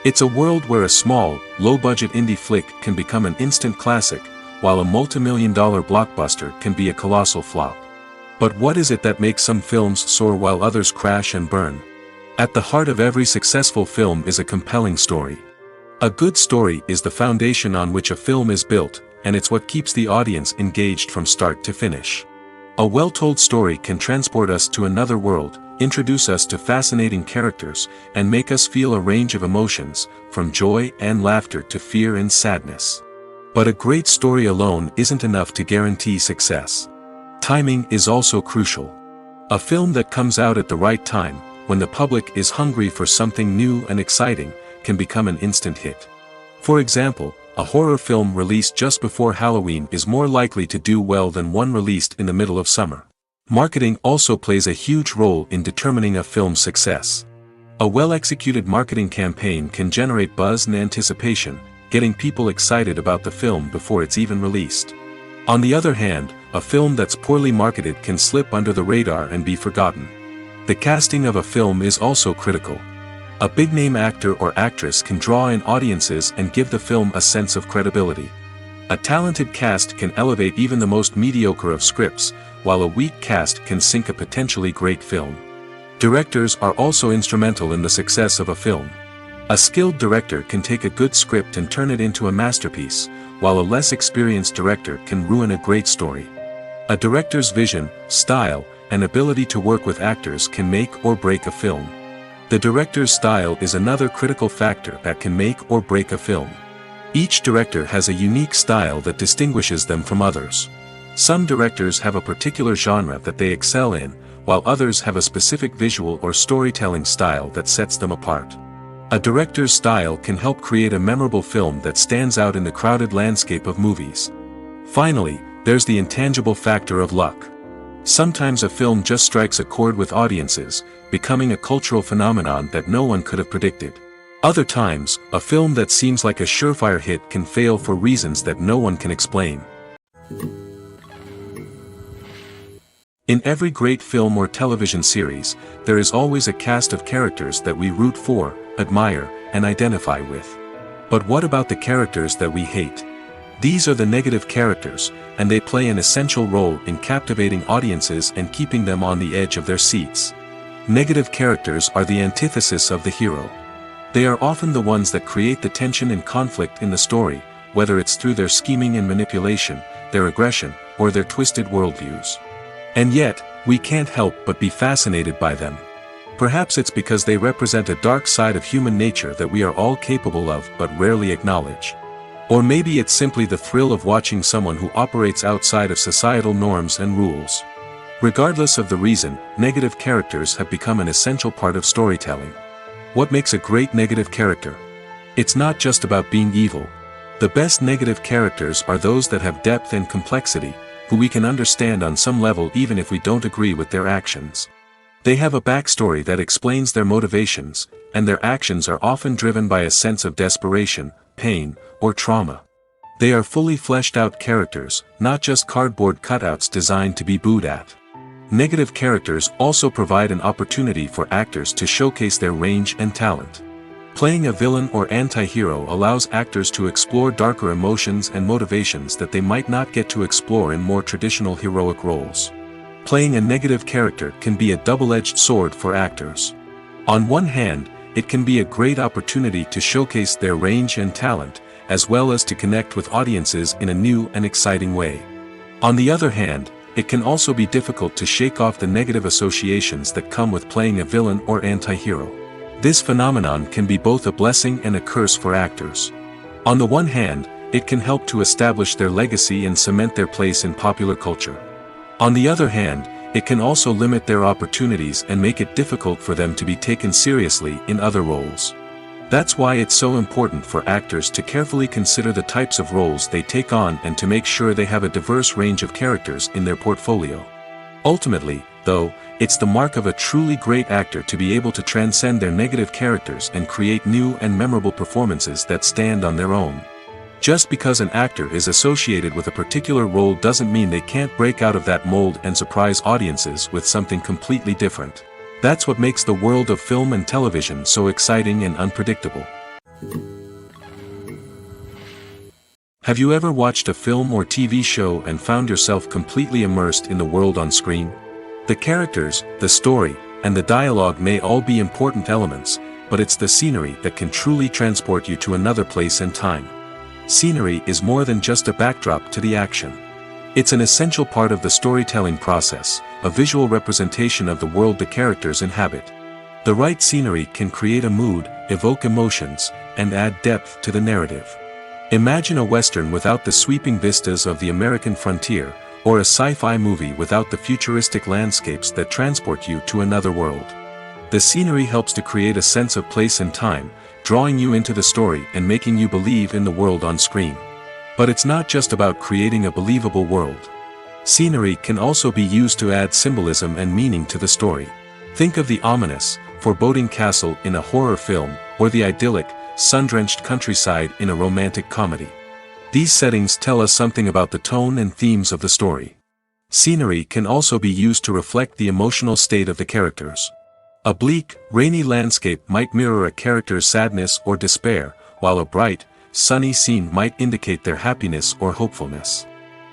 It's a world where a small, low-budget indie flick can become an instant classic, while a multi-million-dollar blockbuster can be a colossal flop. But what is it that makes some films soar while others crash and burn? At the heart of every successful film is a compelling story. A good story is the foundation on which a film is built, and it's what keeps the audience engaged from start to finish. A well-told story can transport us to another world, introduce us to fascinating characters, and make us feel a range of emotions, from joy and laughter to fear and sadness. But a great story alone isn't enough to guarantee success. Timing is also crucial. A film that comes out at the right time, when the public is hungry for something new and exciting, can become an instant hit. For example, a horror film released just before Halloween is more likely to do well than one released in the middle of summer. Marketing also plays a huge role in determining a film's success. A well-executed marketing campaign can generate buzz and anticipation, getting people excited about the film before it's even released. On the other hand, a film that's poorly marketed can slip under the radar and be forgotten. The casting of a film is also critical. A big-name actor or actress can draw in audiences and give the film a sense of credibility. A talented cast can elevate even the most mediocre of scripts, while a weak cast can sink a potentially great film. Directors are also instrumental in the success of a film. A skilled director can take a good script and turn it into a masterpiece, while a less experienced director can ruin a great story. A director's vision, style, and ability to work with actors can make or break a film. The director's style is another critical factor that can make or break a film. Each director has a unique style that distinguishes them from others. Some directors have a particular genre that they excel in, while others have a specific visual or storytelling style that sets them apart. A director's style can help create a memorable film that stands out in the crowded landscape of movies. Finally, there's the intangible factor of luck. Sometimes a film just strikes a chord with audiences, becoming a cultural phenomenon that no one could have predicted. Other times, a film that seems like a surefire hit can fail for reasons that no one can explain. In every great film or television series, there is always a cast of characters that we root for, admire, and identify with. But what about the characters that we hate? These are the negative characters, and they play an essential role in captivating audiences and keeping them on the edge of their seats. Negative characters are the antithesis of the hero. They are often the ones that create the tension and conflict in the story, whether it's through their scheming and manipulation, their aggression, or their twisted worldviews. And yet, we can't help but be fascinated by them. Perhaps it's because they represent a dark side of human nature that we are all capable of but rarely acknowledge. Or maybe it's simply the thrill of watching someone who operates outside of societal norms and rules. Regardless of the reason, negative characters have become an essential part of storytelling. What makes a great negative character? It's not just about being evil. The best negative characters are those that have depth and complexity, who we can understand on some level even if we don't agree with their actions. They have a backstory that explains their motivations, and their actions are often driven by a sense of desperation, pain, or trauma. They are fully fleshed out characters, not just cardboard cutouts designed to be booed at. Negative characters also provide an opportunity for actors to showcase their range and talent. Playing a villain or anti-hero allows actors to explore darker emotions and motivations that they might not get to explore in more traditional heroic roles. Playing a negative character can be a double-edged sword for actors. On one hand, it can be a great opportunity to showcase their range and talent, as well as to connect with audiences in a new and exciting way. On the other hand, it can also be difficult to shake off the negative associations that come with playing a villain or anti-hero. This phenomenon can be both a blessing and a curse for actors. On the one hand, it can help to establish their legacy and cement their place in popular culture. On the other hand, it can also limit their opportunities and make it difficult for them to be taken seriously in other roles. That's why it's so important for actors to carefully consider the types of roles they take on and to make sure they have a diverse range of characters in their portfolio. Ultimately, though, it's the mark of a truly great actor to be able to transcend their negative characters and create new and memorable performances that stand on their own. Just because an actor is associated with a particular role doesn't mean they can't break out of that mold and surprise audiences with something completely different. That's what makes the world of film and television so exciting and unpredictable. Have you ever watched a film or TV show and found yourself completely immersed in the world on screen? The characters, the story, and the dialogue may all be important elements, but it's the scenery that can truly transport you to another place and time. Scenery is more than just a backdrop to the action. It's an essential part of the storytelling process, a visual representation of the world the characters inhabit. The right scenery can create a mood, evoke emotions, and add depth to the narrative. Imagine a Western without the sweeping vistas of the American frontier, or a sci-fi movie without the futuristic landscapes that transport you to another world. The scenery helps to create a sense of place and time, drawing you into the story and making you believe in the world on screen. But it's not just about creating a believable world. Scenery can also be used to add symbolism and meaning to the story. Think of the ominous, foreboding castle in a horror film, or the idyllic, sun-drenched countryside in a romantic comedy. These settings tell us something about the tone and themes of the story. Scenery can also be used to reflect the emotional state of the characters. A bleak, rainy landscape might mirror a character's sadness or despair, while a bright, sunny scene might indicate their happiness or hopefulness.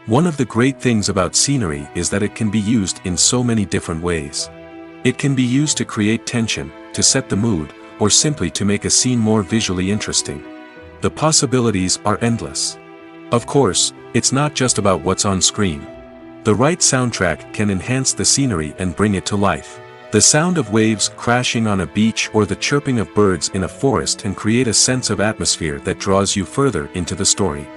One of the great things about scenery is that it can be used in so many different ways. It can be used to create tension, to set the mood, or simply to make a scene more visually interesting. The possibilities are endless. Of course, it's not just about what's on screen. The right soundtrack can enhance the scenery and bring it to life. The sound of waves crashing on a beach or the chirping of birds in a forest can create a sense of atmosphere that draws you further into the story.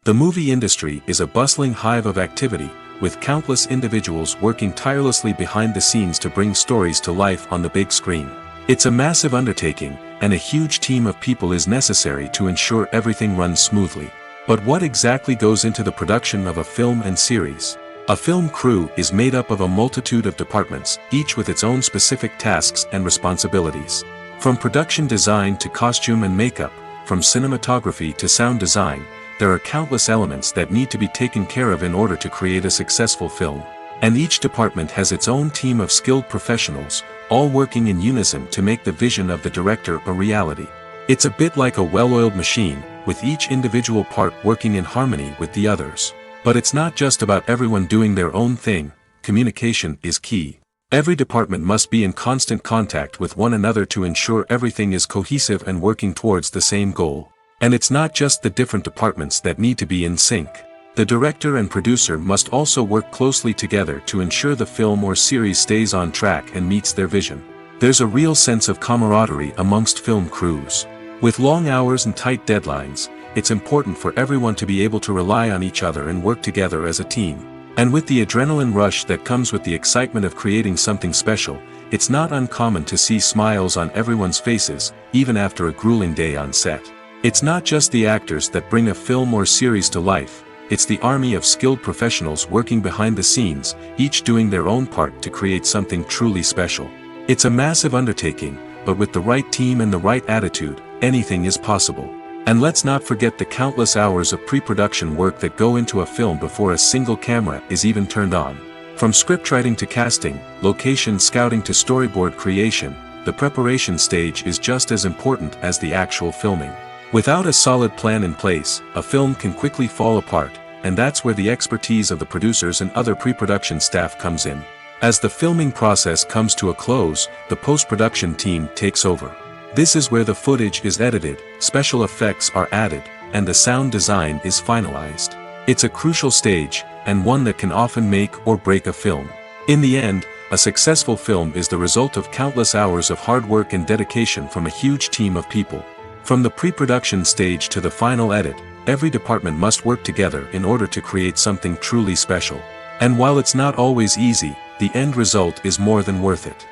The movie industry is a bustling hive of activity, with countless individuals working tirelessly behind the scenes to bring stories to life on the big screen. It's a massive undertaking, and a huge team of people is necessary to ensure everything runs smoothly. But what exactly goes into the production of a film and series? A film crew is made up of a multitude of departments, each with its own specific tasks and responsibilities. From production design to costume and makeup, from cinematography to sound design, there are countless elements that need to be taken care of in order to create a successful film. And each department has its own team of skilled professionals, all working in unison to make the vision of the director a reality. It's a bit like a well-oiled machine, with each individual part working in harmony with the others. But it's not just about everyone doing their own thing. Communication is key. Every department must be in constant contact with one another to ensure everything is cohesive and working towards the same goal. And it's not just the different departments that need to be in sync. The director and producer must also work closely together to ensure the film or series stays on track and meets their vision. There's a real sense of camaraderie amongst film crews. With long hours and tight deadlines, it's important for everyone to be able to rely on each other and work together as a team. And with the adrenaline rush that comes with the excitement of creating something special, it's not uncommon to see smiles on everyone's faces, even after a grueling day on set. It's not just the actors that bring a film or series to life, it's the army of skilled professionals working behind the scenes, each doing their own part to create something truly special. It's a massive undertaking, but with the right team and the right attitude, anything is possible. And let's not forget the countless hours of pre-production work that go into a film before a single camera is even turned on. From scriptwriting to casting, location scouting to storyboard creation, the preparation stage is just as important as the actual filming. Without a solid plan in place, a film can quickly fall apart, and that's where the expertise of the producers and other pre-production staff comes in. As the filming process comes to a close, the post-production team takes over. This is where the footage is edited, special effects are added, and the sound design is finalized. It's a crucial stage, and one that can often make or break a film. In the end, a successful film is the result of countless hours of hard work and dedication from a huge team of people. From the pre-production stage to the final edit, every department must work together in order to create something truly special. And while it's not always easy, the end result is more than worth it.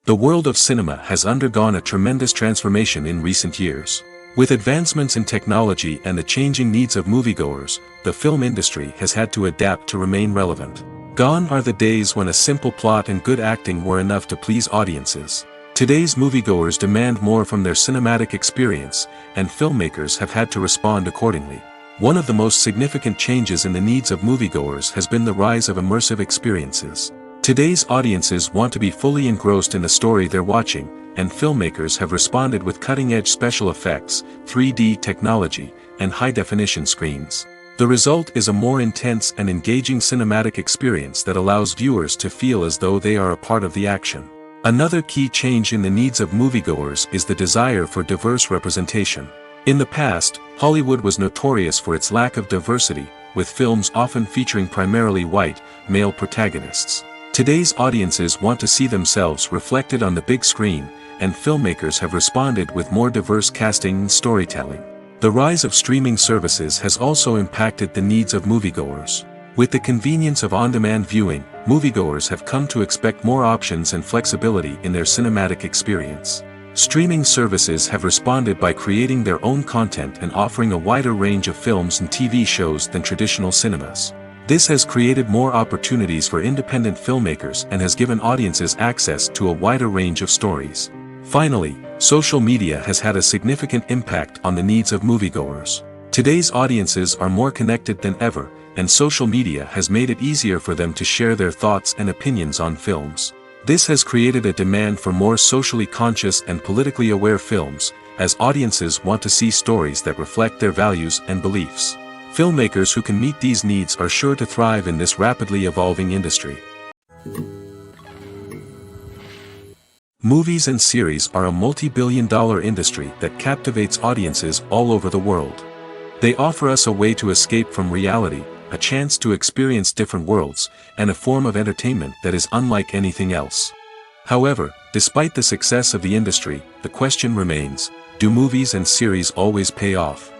The world of cinema has undergone a tremendous transformation in recent years. With advancements in technology and the changing needs of moviegoers, the film industry has had to adapt to remain relevant. Gone are the days when a simple plot and good acting were enough to please audiences. Today's moviegoers demand more from their cinematic experience, and filmmakers have had to respond accordingly. One of the most significant changes in the needs of moviegoers has been the rise of immersive experiences. Today's audiences want to be fully engrossed in the story they're watching, and filmmakers have responded with cutting-edge special effects, 3D technology, and high-definition screens. The result is a more intense and engaging cinematic experience that allows viewers to feel as though they are a part of the action. Another key change in the needs of moviegoers is the desire for diverse representation. In the past, Hollywood was notorious for its lack of diversity, with films often featuring primarily white, male protagonists. Today's audiences want to see themselves reflected on the big screen, and filmmakers have responded with more diverse casting and storytelling. The rise of streaming services has also impacted the needs of moviegoers. With the convenience of on-demand viewing, moviegoers have come to expect more options and flexibility in their cinematic experience. Streaming services have responded by creating their own content and offering a wider range of films and TV shows than traditional cinemas. This has created more opportunities for independent filmmakers and has given audiences access to a wider range of stories. Finally, social media has had a significant impact on the needs of moviegoers. Today's audiences are more connected than ever, and social media has made it easier for them to share their thoughts and opinions on films. This has created a demand for more socially conscious and politically aware films, as audiences want to see stories that reflect their values and beliefs. Filmmakers who can meet these needs are sure to thrive in this rapidly evolving industry. Movies and series are a multi-billion-dollar industry that captivates audiences all over the world. They offer us a way to escape from reality, a chance to experience different worlds, and a form of entertainment that is unlike anything else. However, despite the success of the industry, the question remains, do movies and series always pay off?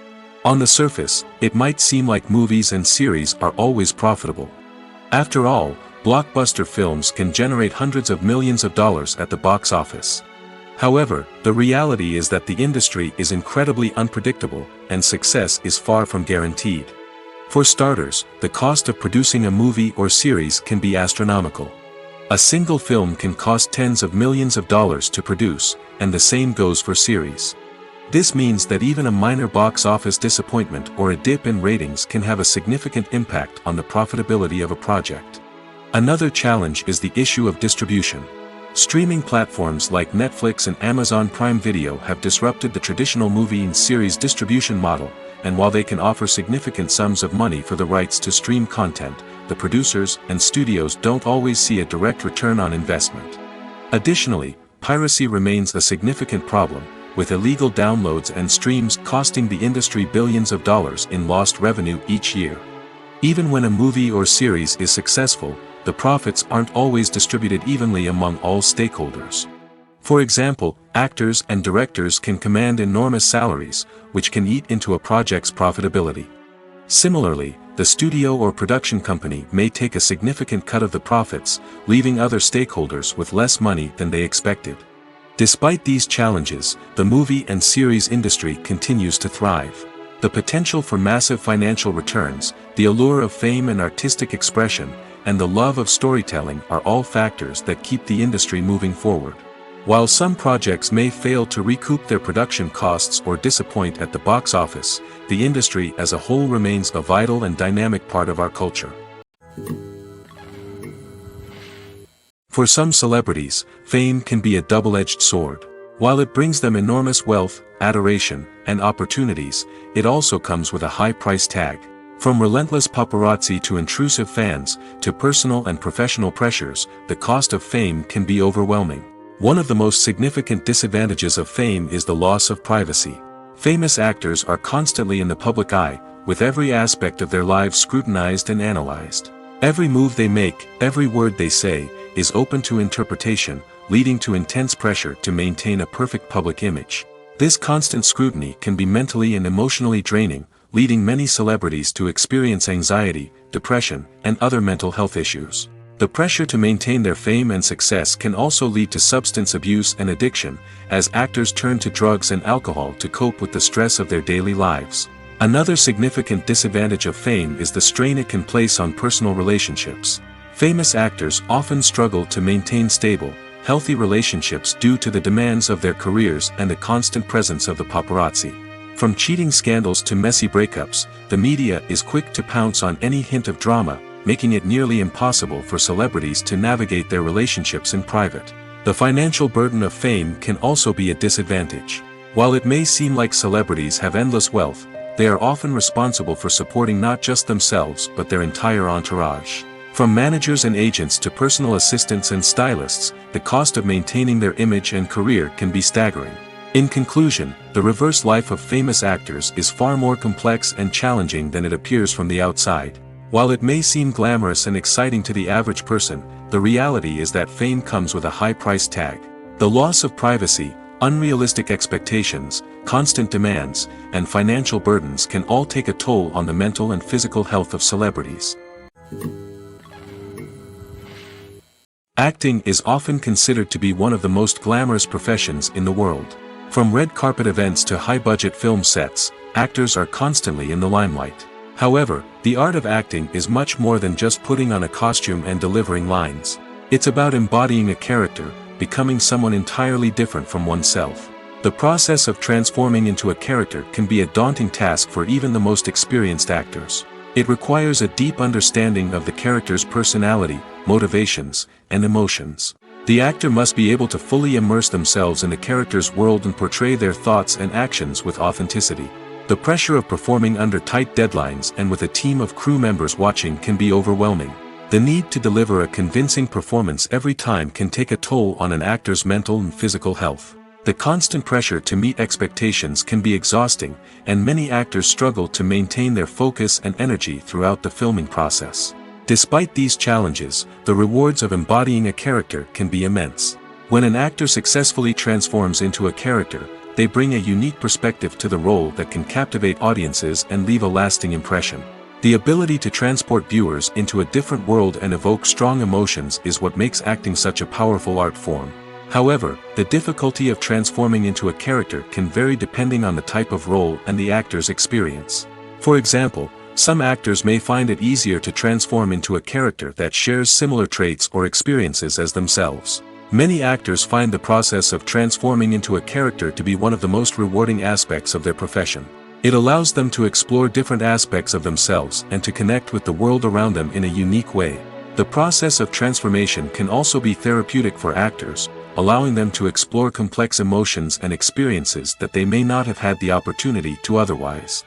On the surface, it might seem like movies and series are always profitable. After all, blockbuster films can generate hundreds of millions of dollars at the box office. However, the reality is that the industry is incredibly unpredictable, and success is far from guaranteed. For starters, the cost of producing a movie or series can be astronomical. A single film can cost tens of millions of dollars to produce, and the same goes for series. This means that even a minor box office disappointment or a dip in ratings can have a significant impact on the profitability of a project. Another challenge is the issue of distribution. Streaming platforms like Netflix and Amazon Prime Video have disrupted the traditional movie and series distribution model, and while they can offer significant sums of money for the rights to stream content, the producers and studios don't always see a direct return on investment. Additionally, piracy remains a significant problem, with illegal downloads and streams costing the industry billions of dollars in lost revenue each year. Even when a movie or series is successful, the profits aren't always distributed evenly among all stakeholders. For example, actors and directors can command enormous salaries, which can eat into a project's profitability. Similarly, the studio or production company may take a significant cut of the profits, leaving other stakeholders with less money than they expected. Despite these challenges, the movie and series industry continues to thrive. The potential for massive financial returns, the allure of fame and artistic expression, and the love of storytelling are all factors that keep the industry moving forward. While some projects may fail to recoup their production costs or disappoint at the box office, the industry as a whole remains a vital and dynamic part of our culture. For some celebrities, fame can be a double-edged sword. While it brings them enormous wealth, adoration, and opportunities, it also comes with a high price tag. From relentless paparazzi to intrusive fans, to personal and professional pressures, the cost of fame can be overwhelming. One of the most significant disadvantages of fame is the loss of privacy. Famous actors are constantly in the public eye, with every aspect of their lives scrutinized and analyzed. Every move they make, every word they say, is open to interpretation, leading to intense pressure to maintain a perfect public image. This constant scrutiny can be mentally and emotionally draining, leading many celebrities to experience anxiety, depression, and other mental health issues. The pressure to maintain their fame and success can also lead to substance abuse and addiction, as actors turn to drugs and alcohol to cope with the stress of their daily lives. Another significant disadvantage of fame is the strain it can place on personal relationships. Famous actors often struggle to maintain stable, healthy relationships due to the demands of their careers and the constant presence of the paparazzi. From cheating scandals to messy breakups, the media is quick to pounce on any hint of drama, making it nearly impossible for celebrities to navigate their relationships in private. The financial burden of fame can also be a disadvantage. While it may seem like celebrities have endless wealth, they are often responsible for supporting not just themselves but their entire entourage. From managers and agents to personal assistants and stylists, the cost of maintaining their image and career can be staggering. In conclusion, the reverse life of famous actors is far more complex and challenging than it appears from the outside. While it may seem glamorous and exciting to the average person, the reality is that fame comes with a high price tag. The loss of privacy, unrealistic expectations, constant demands, and financial burdens can all take a toll on the mental and physical health of celebrities. Acting is often considered to be one of the most glamorous professions in the world. From red carpet events to high-budget film sets, actors are constantly in the limelight. However, the art of acting is much more than just putting on a costume and delivering lines. It's about embodying a character, becoming someone entirely different from oneself. The process of transforming into a character can be a daunting task for even the most experienced actors. It requires a deep understanding of the character's personality, motivations, and emotions. The actor must be able to fully immerse themselves in the character's world and portray their thoughts and actions with authenticity. The pressure of performing under tight deadlines and with a team of crew members watching can be overwhelming. The need to deliver a convincing performance every time can take a toll on an actor's mental and physical health. The constant pressure to meet expectations can be exhausting, and many actors struggle to maintain their focus and energy throughout the filming process. Despite these challenges, the rewards of embodying a character can be immense. When an actor successfully transforms into a character, they bring a unique perspective to the role that can captivate audiences and leave a lasting impression. The ability to transport viewers into a different world and evoke strong emotions is what makes acting such a powerful art form. However, the difficulty of transforming into a character can vary depending on the type of role and the actor's experience. For example, some actors may find it easier to transform into a character that shares similar traits or experiences as themselves. Many actors find the process of transforming into a character to be one of the most rewarding aspects of their profession. It allows them to explore different aspects of themselves and to connect with the world around them in a unique way. The process of transformation can also be therapeutic for actors, allowing them to explore complex emotions and experiences that they may not have had the opportunity to otherwise.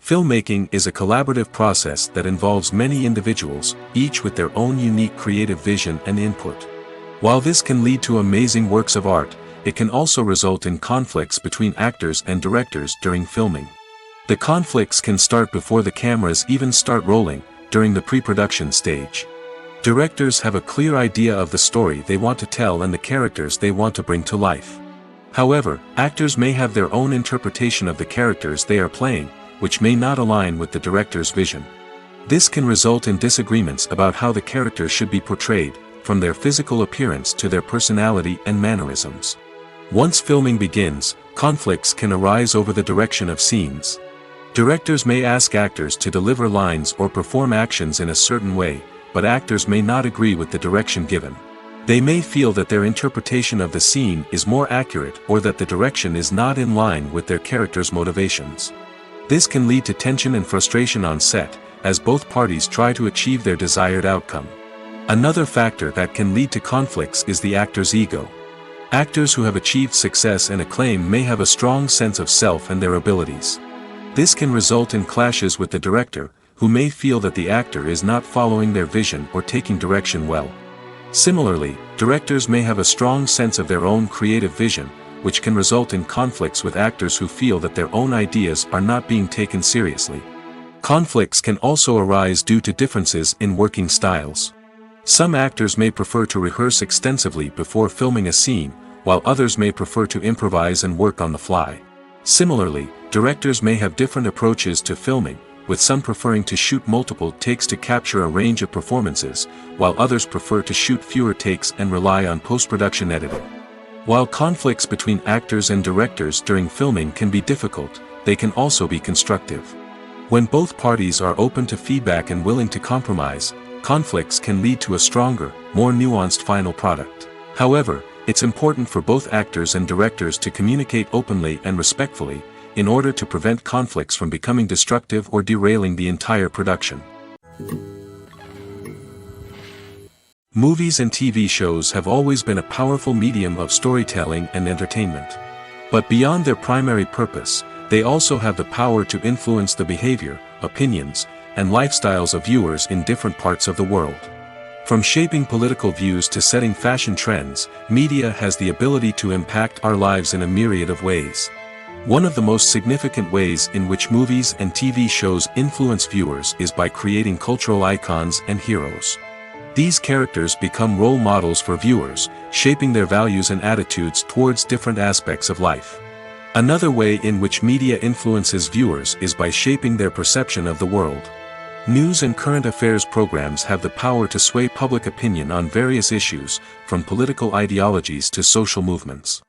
Filmmaking is a collaborative process that involves many individuals, each with their own unique creative vision and input. While this can lead to amazing works of art, it can also result in conflicts between actors and directors during filming. The conflicts can start before the cameras even start rolling, during the pre-production stage. Directors have a clear idea of the story they want to tell and the characters they want to bring to life. However, actors may have their own interpretation of the characters they are playing, which may not align with the director's vision. This can result in disagreements about how the characters should be portrayed, from their physical appearance to their personality and mannerisms. Once filming begins, conflicts can arise over the direction of scenes. Directors may ask actors to deliver lines or perform actions in a certain way, but actors may not agree with the direction given. They may feel that their interpretation of the scene is more accurate or that the direction is not in line with their character's motivations. This can lead to tension and frustration on set, as both parties try to achieve their desired outcome. Another factor that can lead to conflicts is the actor's ego. Actors who have achieved success and acclaim may have a strong sense of self and their abilities. This can result in clashes with the director, who may feel that the actor is not following their vision or taking direction well. Similarly, directors may have a strong sense of their own creative vision, which can result in conflicts with actors who feel that their own ideas are not being taken seriously. Conflicts can also arise due to differences in working styles. Some actors may prefer to rehearse extensively before filming a scene, while others may prefer to improvise and work on the fly. Similarly, directors may have different approaches to filming, with some preferring to shoot multiple takes to capture a range of performances, while others prefer to shoot fewer takes and rely on post-production editing. While conflicts between actors and directors during filming can be difficult, they can also be constructive. When both parties are open to feedback and willing to compromise, conflicts can lead to a stronger, more nuanced final product. However, it's important for both actors and directors to communicate openly and respectfully, in order to prevent conflicts from becoming destructive or derailing the entire production. Movies and TV shows have always been a powerful medium of storytelling and entertainment. But beyond their primary purpose, they also have the power to influence the behavior, opinions, and lifestyles of viewers in different parts of the world. From shaping political views to setting fashion trends, media has the ability to impact our lives in a myriad of ways. One of the most significant ways in which movies and TV shows influence viewers is by creating cultural icons and heroes. These characters become role models for viewers, shaping their values and attitudes towards different aspects of life. Another way in which media influences viewers is by shaping their perception of the world. News and current affairs programs have the power to sway public opinion on various issues, from political ideologies to social movements.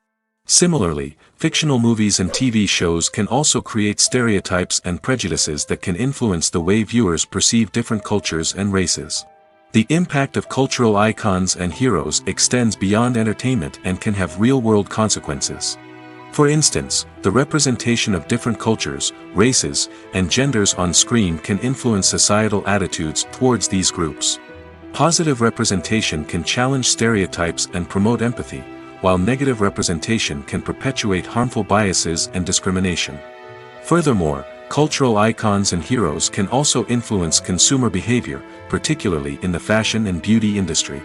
Similarly, fictional movies and TV shows can also create stereotypes and prejudices that can influence the way viewers perceive different cultures and races. The impact of cultural icons and heroes extends beyond entertainment and can have real-world consequences. For instance, the representation of different cultures, races, and genders on screen can influence societal attitudes towards these groups. Positive representation can challenge stereotypes and promote empathy, while negative representation can perpetuate harmful biases and discrimination. Furthermore, cultural icons and heroes can also influence consumer behavior, particularly in the fashion and beauty industry.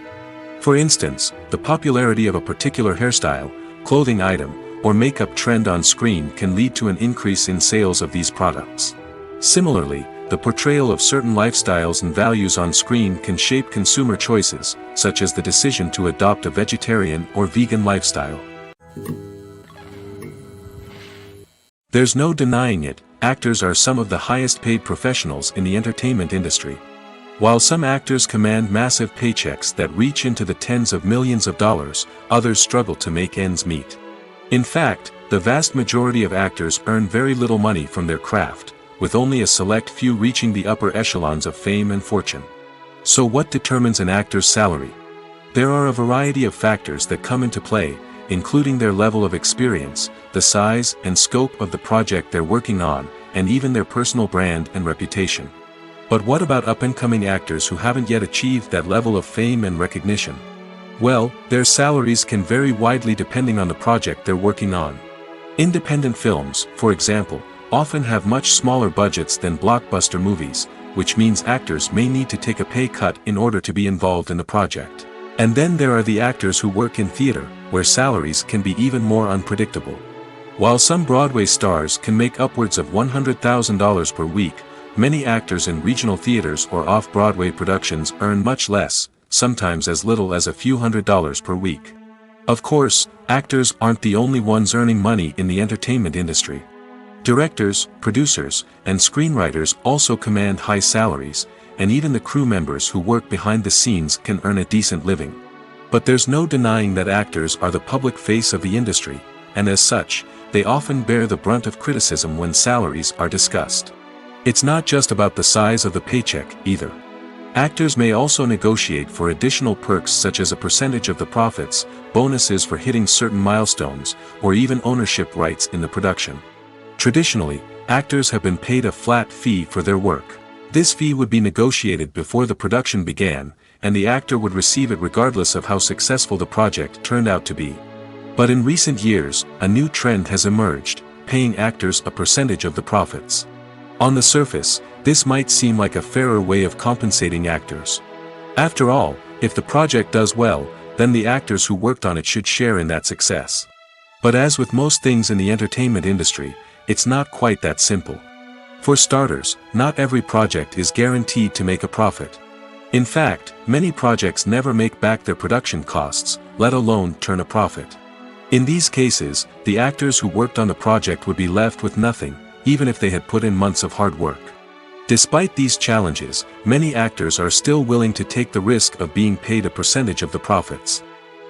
For instance, the popularity of a particular hairstyle, clothing item, or makeup trend on screen can lead to an increase in sales of these products. Similarly, the portrayal of certain lifestyles and values on screen can shape consumer choices, such as the decision to adopt a vegetarian or vegan lifestyle. There's no denying it, actors are some of the highest paid professionals in the entertainment industry. While some actors command massive paychecks that reach into the tens of millions of dollars, others struggle to make ends meet. In fact, the vast majority of actors earn very little money from their craft, with only a select few reaching the upper echelons of fame and fortune. So what determines an actor's salary? There are a variety of factors that come into play, including their level of experience, the size and scope of the project they're working on, and even their personal brand and reputation. But what about up-and-coming actors who haven't yet achieved that level of fame and recognition? Well, their salaries can vary widely depending on the project they're working on. Independent films, for example, often have much smaller budgets than blockbuster movies, which means actors may need to take a pay cut in order to be involved in the project. And then there are the actors who work in theater, where salaries can be even more unpredictable. While some Broadway stars can make upwards of $100,000 per week, many actors in regional theaters or off-Broadway productions earn much less, sometimes as little as a few $100s per week. Of course, actors aren't the only ones earning money in the entertainment industry. Directors, producers, and screenwriters also command high salaries, and even the crew members who work behind the scenes can earn a decent living. But there's no denying that actors are the public face of the industry, and as such, they often bear the brunt of criticism when salaries are discussed. It's not just about the size of the paycheck, either. Actors may also negotiate for additional perks such as a percentage of the profits, bonuses for hitting certain milestones, or even ownership rights in the production. Traditionally, actors have been paid a flat fee for their work. This fee would be negotiated before the production began, and the actor would receive it regardless of how successful the project turned out to be. But in recent years, a new trend has emerged, paying actors a percentage of the profits. On the surface, this might seem like a fairer way of compensating actors. After all, if the project does well, then the actors who worked on it should share in that success. But as with most things in the entertainment industry, it's not quite that simple. For starters, not every project is guaranteed to make a profit. In fact, many projects never make back their production costs, let alone turn a profit. In these cases, the actors who worked on the project would be left with nothing, even if they had put in months of hard work. Despite these challenges, many actors are still willing to take the risk of being paid a percentage of the profits.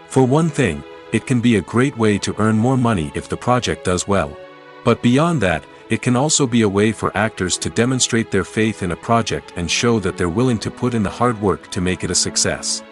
For one thing, it can be a great way to earn more money if the project does well. But beyond that, it can also be a way for actors to demonstrate their faith in a project and show that they're willing to put in the hard work to make it a success.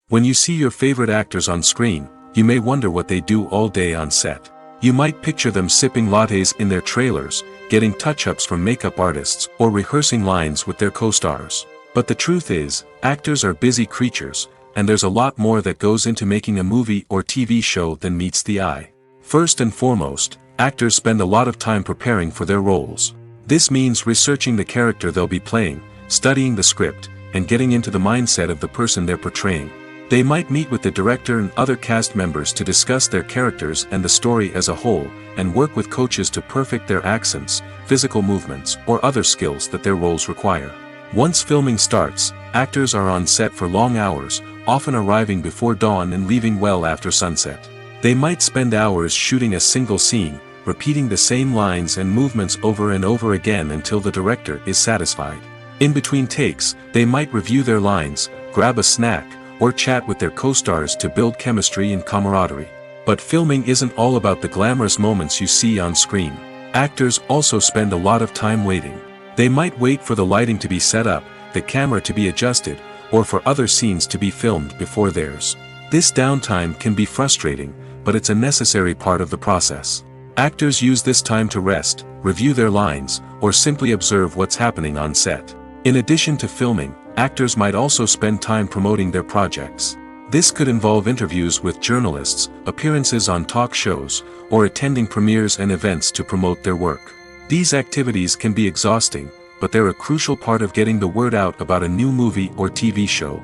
When you see your favorite actors on screen, you may wonder what they do all day on set. You might picture them sipping lattes in their trailers, getting touch-ups from makeup artists, or rehearsing lines with their co-stars. But the truth is, actors are busy creatures, and there's a lot more that goes into making a movie or TV show than meets the eye. First and foremost, actors spend a lot of time preparing for their roles. This means researching the character they'll be playing, studying the script, and getting into the mindset of the person they're portraying. They might meet with the director and other cast members to discuss their characters and the story as a whole, and work with coaches to perfect their accents, physical movements, or other skills that their roles require. Once filming starts, actors are on set for long hours, often arriving before dawn and leaving well after sunset. They might spend hours shooting a single scene, repeating the same lines and movements over and over again until the director is satisfied. In between takes, they might review their lines, grab a snack, or chat with their co-stars to build chemistry and camaraderie. But filming isn't all about the glamorous moments you see on screen. Actors also spend a lot of time waiting. They might wait for the lighting to be set up, the camera to be adjusted, or for other scenes to be filmed before theirs. This downtime can be frustrating, but it's a necessary part of the process. Actors use this time to rest, review their lines, or simply observe what's happening on set. In addition to filming, actors might also spend time promoting their projects. This could involve interviews with journalists, appearances on talk shows, or attending premieres and events to promote their work. These activities can be exhausting, but they're a crucial part of getting the word out about a new movie or TV show.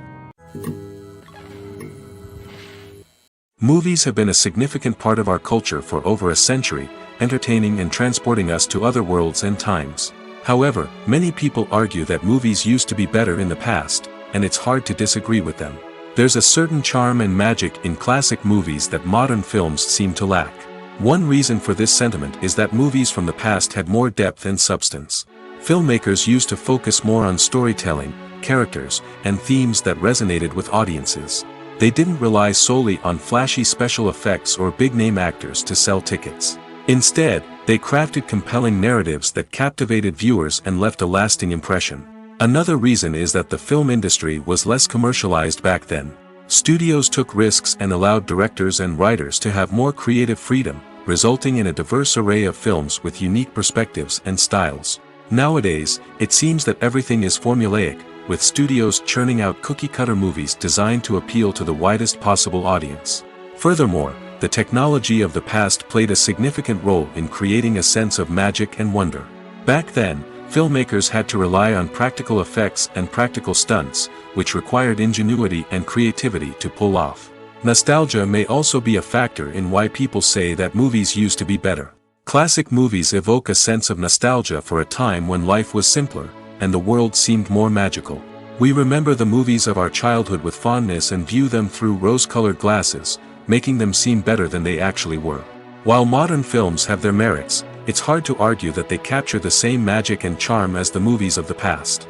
Movies have been a significant part of our culture for over a century, entertaining and transporting us to other worlds and times. However, many people argue that movies used to be better in the past, and it's hard to disagree with them. There's a certain charm and magic in classic movies that modern films seem to lack. One reason for this sentiment is that movies from the past had more depth and substance. Filmmakers used to focus more on storytelling, characters, and themes that resonated with audiences. They didn't rely solely on flashy special effects or big-name actors to sell tickets. Instead, they crafted compelling narratives that captivated viewers and left a lasting impression. Another reason is that the film industry was less commercialized back then. Studios took risks and allowed directors and writers to have more creative freedom, resulting in a diverse array of films with unique perspectives and styles. Nowadays, it seems that everything is formulaic, with studios churning out cookie-cutter movies designed to appeal to the widest possible audience. Furthermore, the technology of the past played a significant role in creating a sense of magic and wonder. Back then, filmmakers had to rely on practical effects and practical stunts, which required ingenuity and creativity to pull off. Nostalgia may also be a factor in why people say that movies used to be better. Classic movies evoke a sense of nostalgia for a time when life was simpler, and the world seemed more magical. We remember the movies of our childhood with fondness and view them through rose-colored glasses, making them seem better than they actually were. While modern films have their merits, it's hard to argue that they capture the same magic and charm as the movies of the past.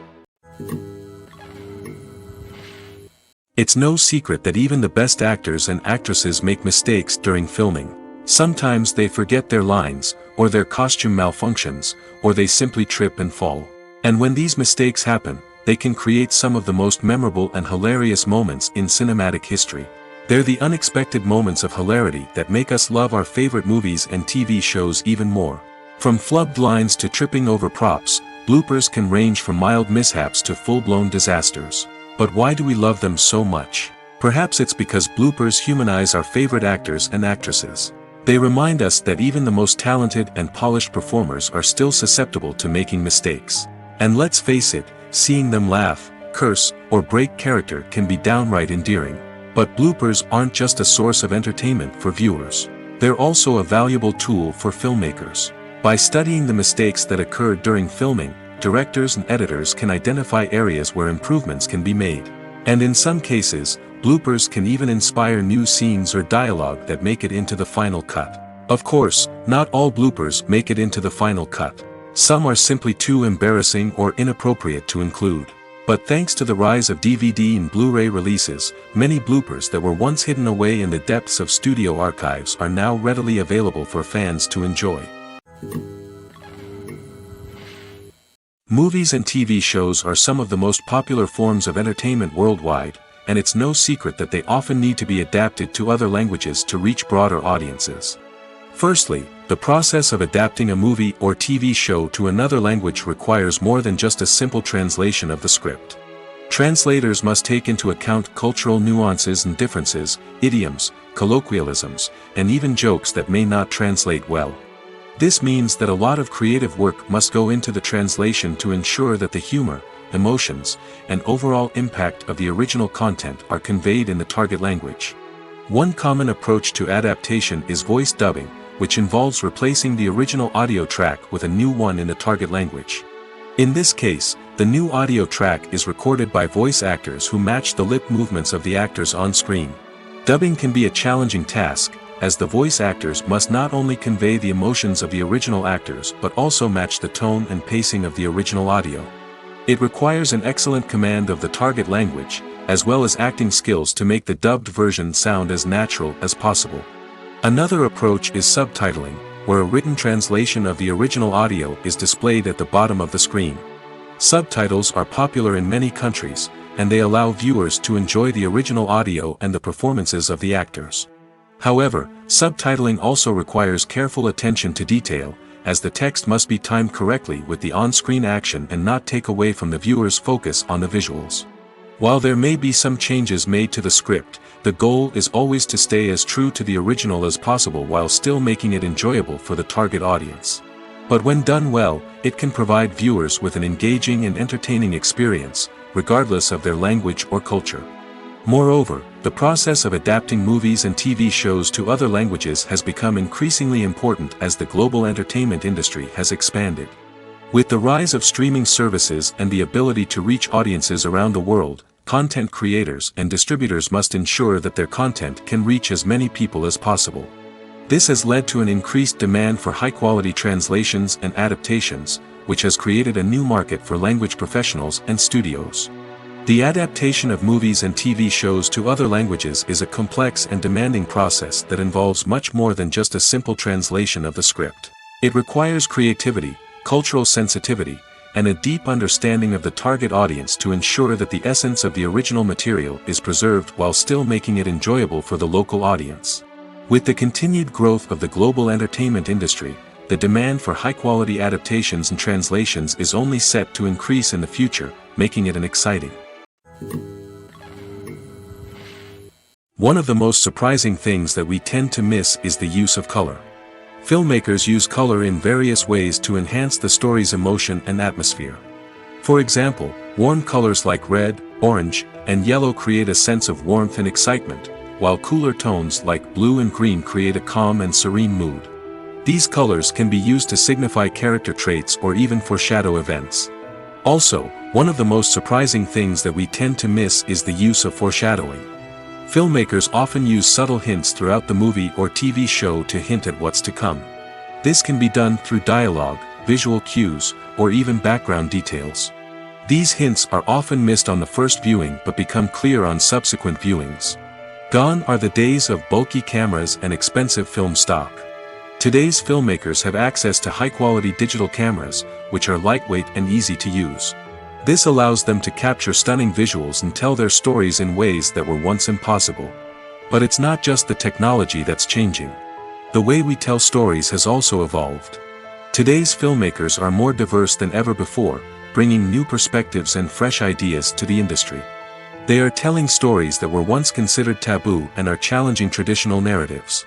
It's no secret that even the best actors and actresses make mistakes during filming. Sometimes they forget their lines, or their costume malfunctions, or they simply trip and fall. And when these mistakes happen, they can create some of the most memorable and hilarious moments in cinematic history. They're the unexpected moments of hilarity that make us love our favorite movies and TV shows even more. From flubbed lines to tripping over props, bloopers can range from mild mishaps to full-blown disasters. But why do we love them so much? Perhaps it's because bloopers humanize our favorite actors and actresses. They remind us that even the most talented and polished performers are still susceptible to making mistakes. And let's face it, seeing them laugh, curse, or break character can be downright endearing. But bloopers aren't just a source of entertainment for viewers. They're also a valuable tool for filmmakers. By studying the mistakes that occurred during filming, directors and editors can identify areas where improvements can be made. And in some cases, bloopers can even inspire new scenes or dialogue that make it into the final cut. Of course, not all bloopers make it into the final cut. Some are simply too embarrassing or inappropriate to include. But thanks to the rise of DVD and Blu-ray releases, many bloopers that were once hidden away in the depths of studio archives are now readily available for fans to enjoy. Movies and TV shows are some of the most popular forms of entertainment worldwide, and it's no secret that they often need to be adapted to other languages to reach broader audiences. Firstly, the process of adapting a movie or TV show to another language requires more than just a simple translation of the script. Translators must take into account cultural nuances and differences, idioms, colloquialisms, and even jokes that may not translate well. This means that a lot of creative work must go into the translation to ensure that the humor, emotions, and overall impact of the original content are conveyed in the target language. One common approach to adaptation is voice dubbing, which involves replacing the original audio track with a new one in the target language. In this case, the new audio track is recorded by voice actors who match the lip movements of the actors on screen. Dubbing can be a challenging task, as the voice actors must not only convey the emotions of the original actors but also match the tone and pacing of the original audio. It requires an excellent command of the target language, as well as acting skills to make the dubbed version sound as natural as possible. Another approach is subtitling, where a written translation of the original audio is displayed at the bottom of the screen. Subtitles are popular in many countries, and they allow viewers to enjoy the original audio and the performances of the actors. However, subtitling also requires careful attention to detail, as the text must be timed correctly with the on-screen action and not take away from the viewer's focus on the visuals. While there may be some changes made to the script, the goal is always to stay as true to the original as possible while still making it enjoyable for the target audience. But when done well, it can provide viewers with an engaging and entertaining experience, regardless of their language or culture. Moreover, the process of adapting movies and TV shows to other languages has become increasingly important as the global entertainment industry has expanded. With the rise of streaming services and the ability to reach audiences around the world, content creators and distributors must ensure that their content can reach as many people as possible. This has led to an increased demand for high-quality translations and adaptations, which has created a new market for language professionals and studios. The adaptation of movies and TV shows to other languages is a complex and demanding process that involves much more than just a simple translation of the script. It requires creativity, cultural sensitivity, and a deep understanding of the target audience to ensure that the essence of the original material is preserved while still making it enjoyable for the local audience. With the continued growth of the global entertainment industry, the demand for high-quality adaptations and translations is only set to increase in the future, making it an exciting. One of the most surprising things that we tend to miss is the use of color. Filmmakers use color in various ways to enhance the story's emotion and atmosphere. For example, warm colors like red, orange, and yellow create a sense of warmth and excitement, while cooler tones like blue and green create a calm and serene mood. These colors can be used to signify character traits or even foreshadow events. Also, one of the most surprising things that we tend to miss is the use of foreshadowing. Filmmakers often use subtle hints throughout the movie or TV show to hint at what's to come. This can be done through dialogue, visual cues, or even background details. These hints are often missed on the first viewing but become clear on subsequent viewings. Gone are the days of bulky cameras and expensive film stock. Today's filmmakers have access to high-quality digital cameras, which are lightweight and easy to use. This allows them to capture stunning visuals and tell their stories in ways that were once impossible. But it's not just the technology that's changing. The way we tell stories has also evolved. Today's filmmakers are more diverse than ever before, bringing new perspectives and fresh ideas to the industry. They are telling stories that were once considered taboo and are challenging traditional narratives.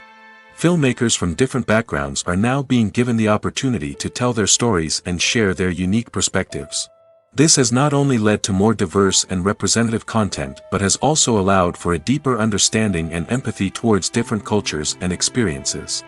Filmmakers from different backgrounds are now being given the opportunity to tell their stories and share their unique perspectives. This has not only led to more diverse and representative content but has also allowed for a deeper understanding and empathy towards different cultures and experiences.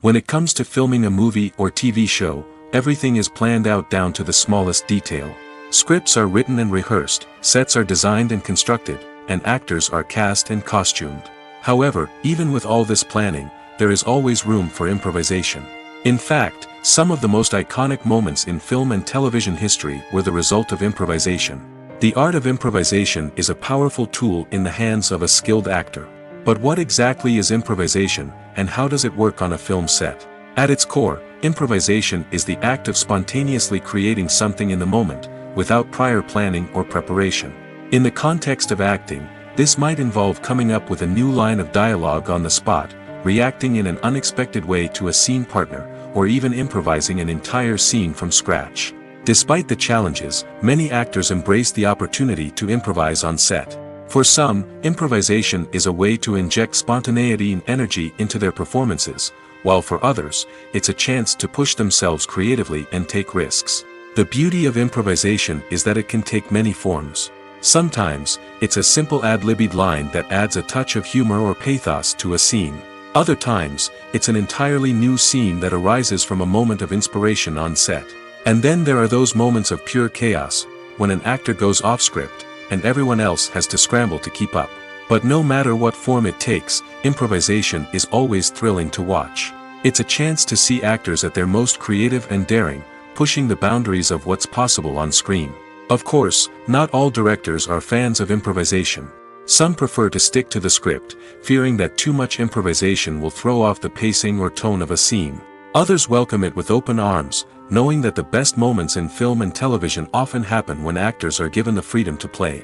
When it comes to filming a movie or TV show, everything is planned out down to the smallest detail. Scripts are written and rehearsed, sets are designed and constructed, and actors are cast and costumed. However, even with all this planning, there is always room for improvisation. In fact, some of the most iconic moments in film and television history were the result of improvisation. The art of improvisation is a powerful tool in the hands of a skilled actor. But what exactly is improvisation, and how does it work on a film set? At its core, improvisation is the act of spontaneously creating something in the moment, without prior planning or preparation. In the context of acting, this might involve coming up with a new line of dialogue on the spot, reacting in an unexpected way to a scene partner, or even improvising an entire scene from scratch. Despite the challenges, many actors embrace the opportunity to improvise on set. For some, improvisation is a way to inject spontaneity and energy into their performances, while for others, it's a chance to push themselves creatively and take risks. The beauty of improvisation is that it can take many forms. Sometimes, it's a simple ad-libbed line that adds a touch of humor or pathos to a scene. Other times, it's an entirely new scene that arises from a moment of inspiration on set. And then there are those moments of pure chaos, when an actor goes off script, and everyone else has to scramble to keep up. But no matter what form it takes, improvisation is always thrilling to watch. It's a chance to see actors at their most creative and daring, pushing the boundaries of what's possible on screen. Of course, not all directors are fans of improvisation. Some prefer to stick to the script, fearing that too much improvisation will throw off the pacing or tone of a scene. Others welcome it with open arms, knowing that the best moments in film and television often happen when actors are given the freedom to play.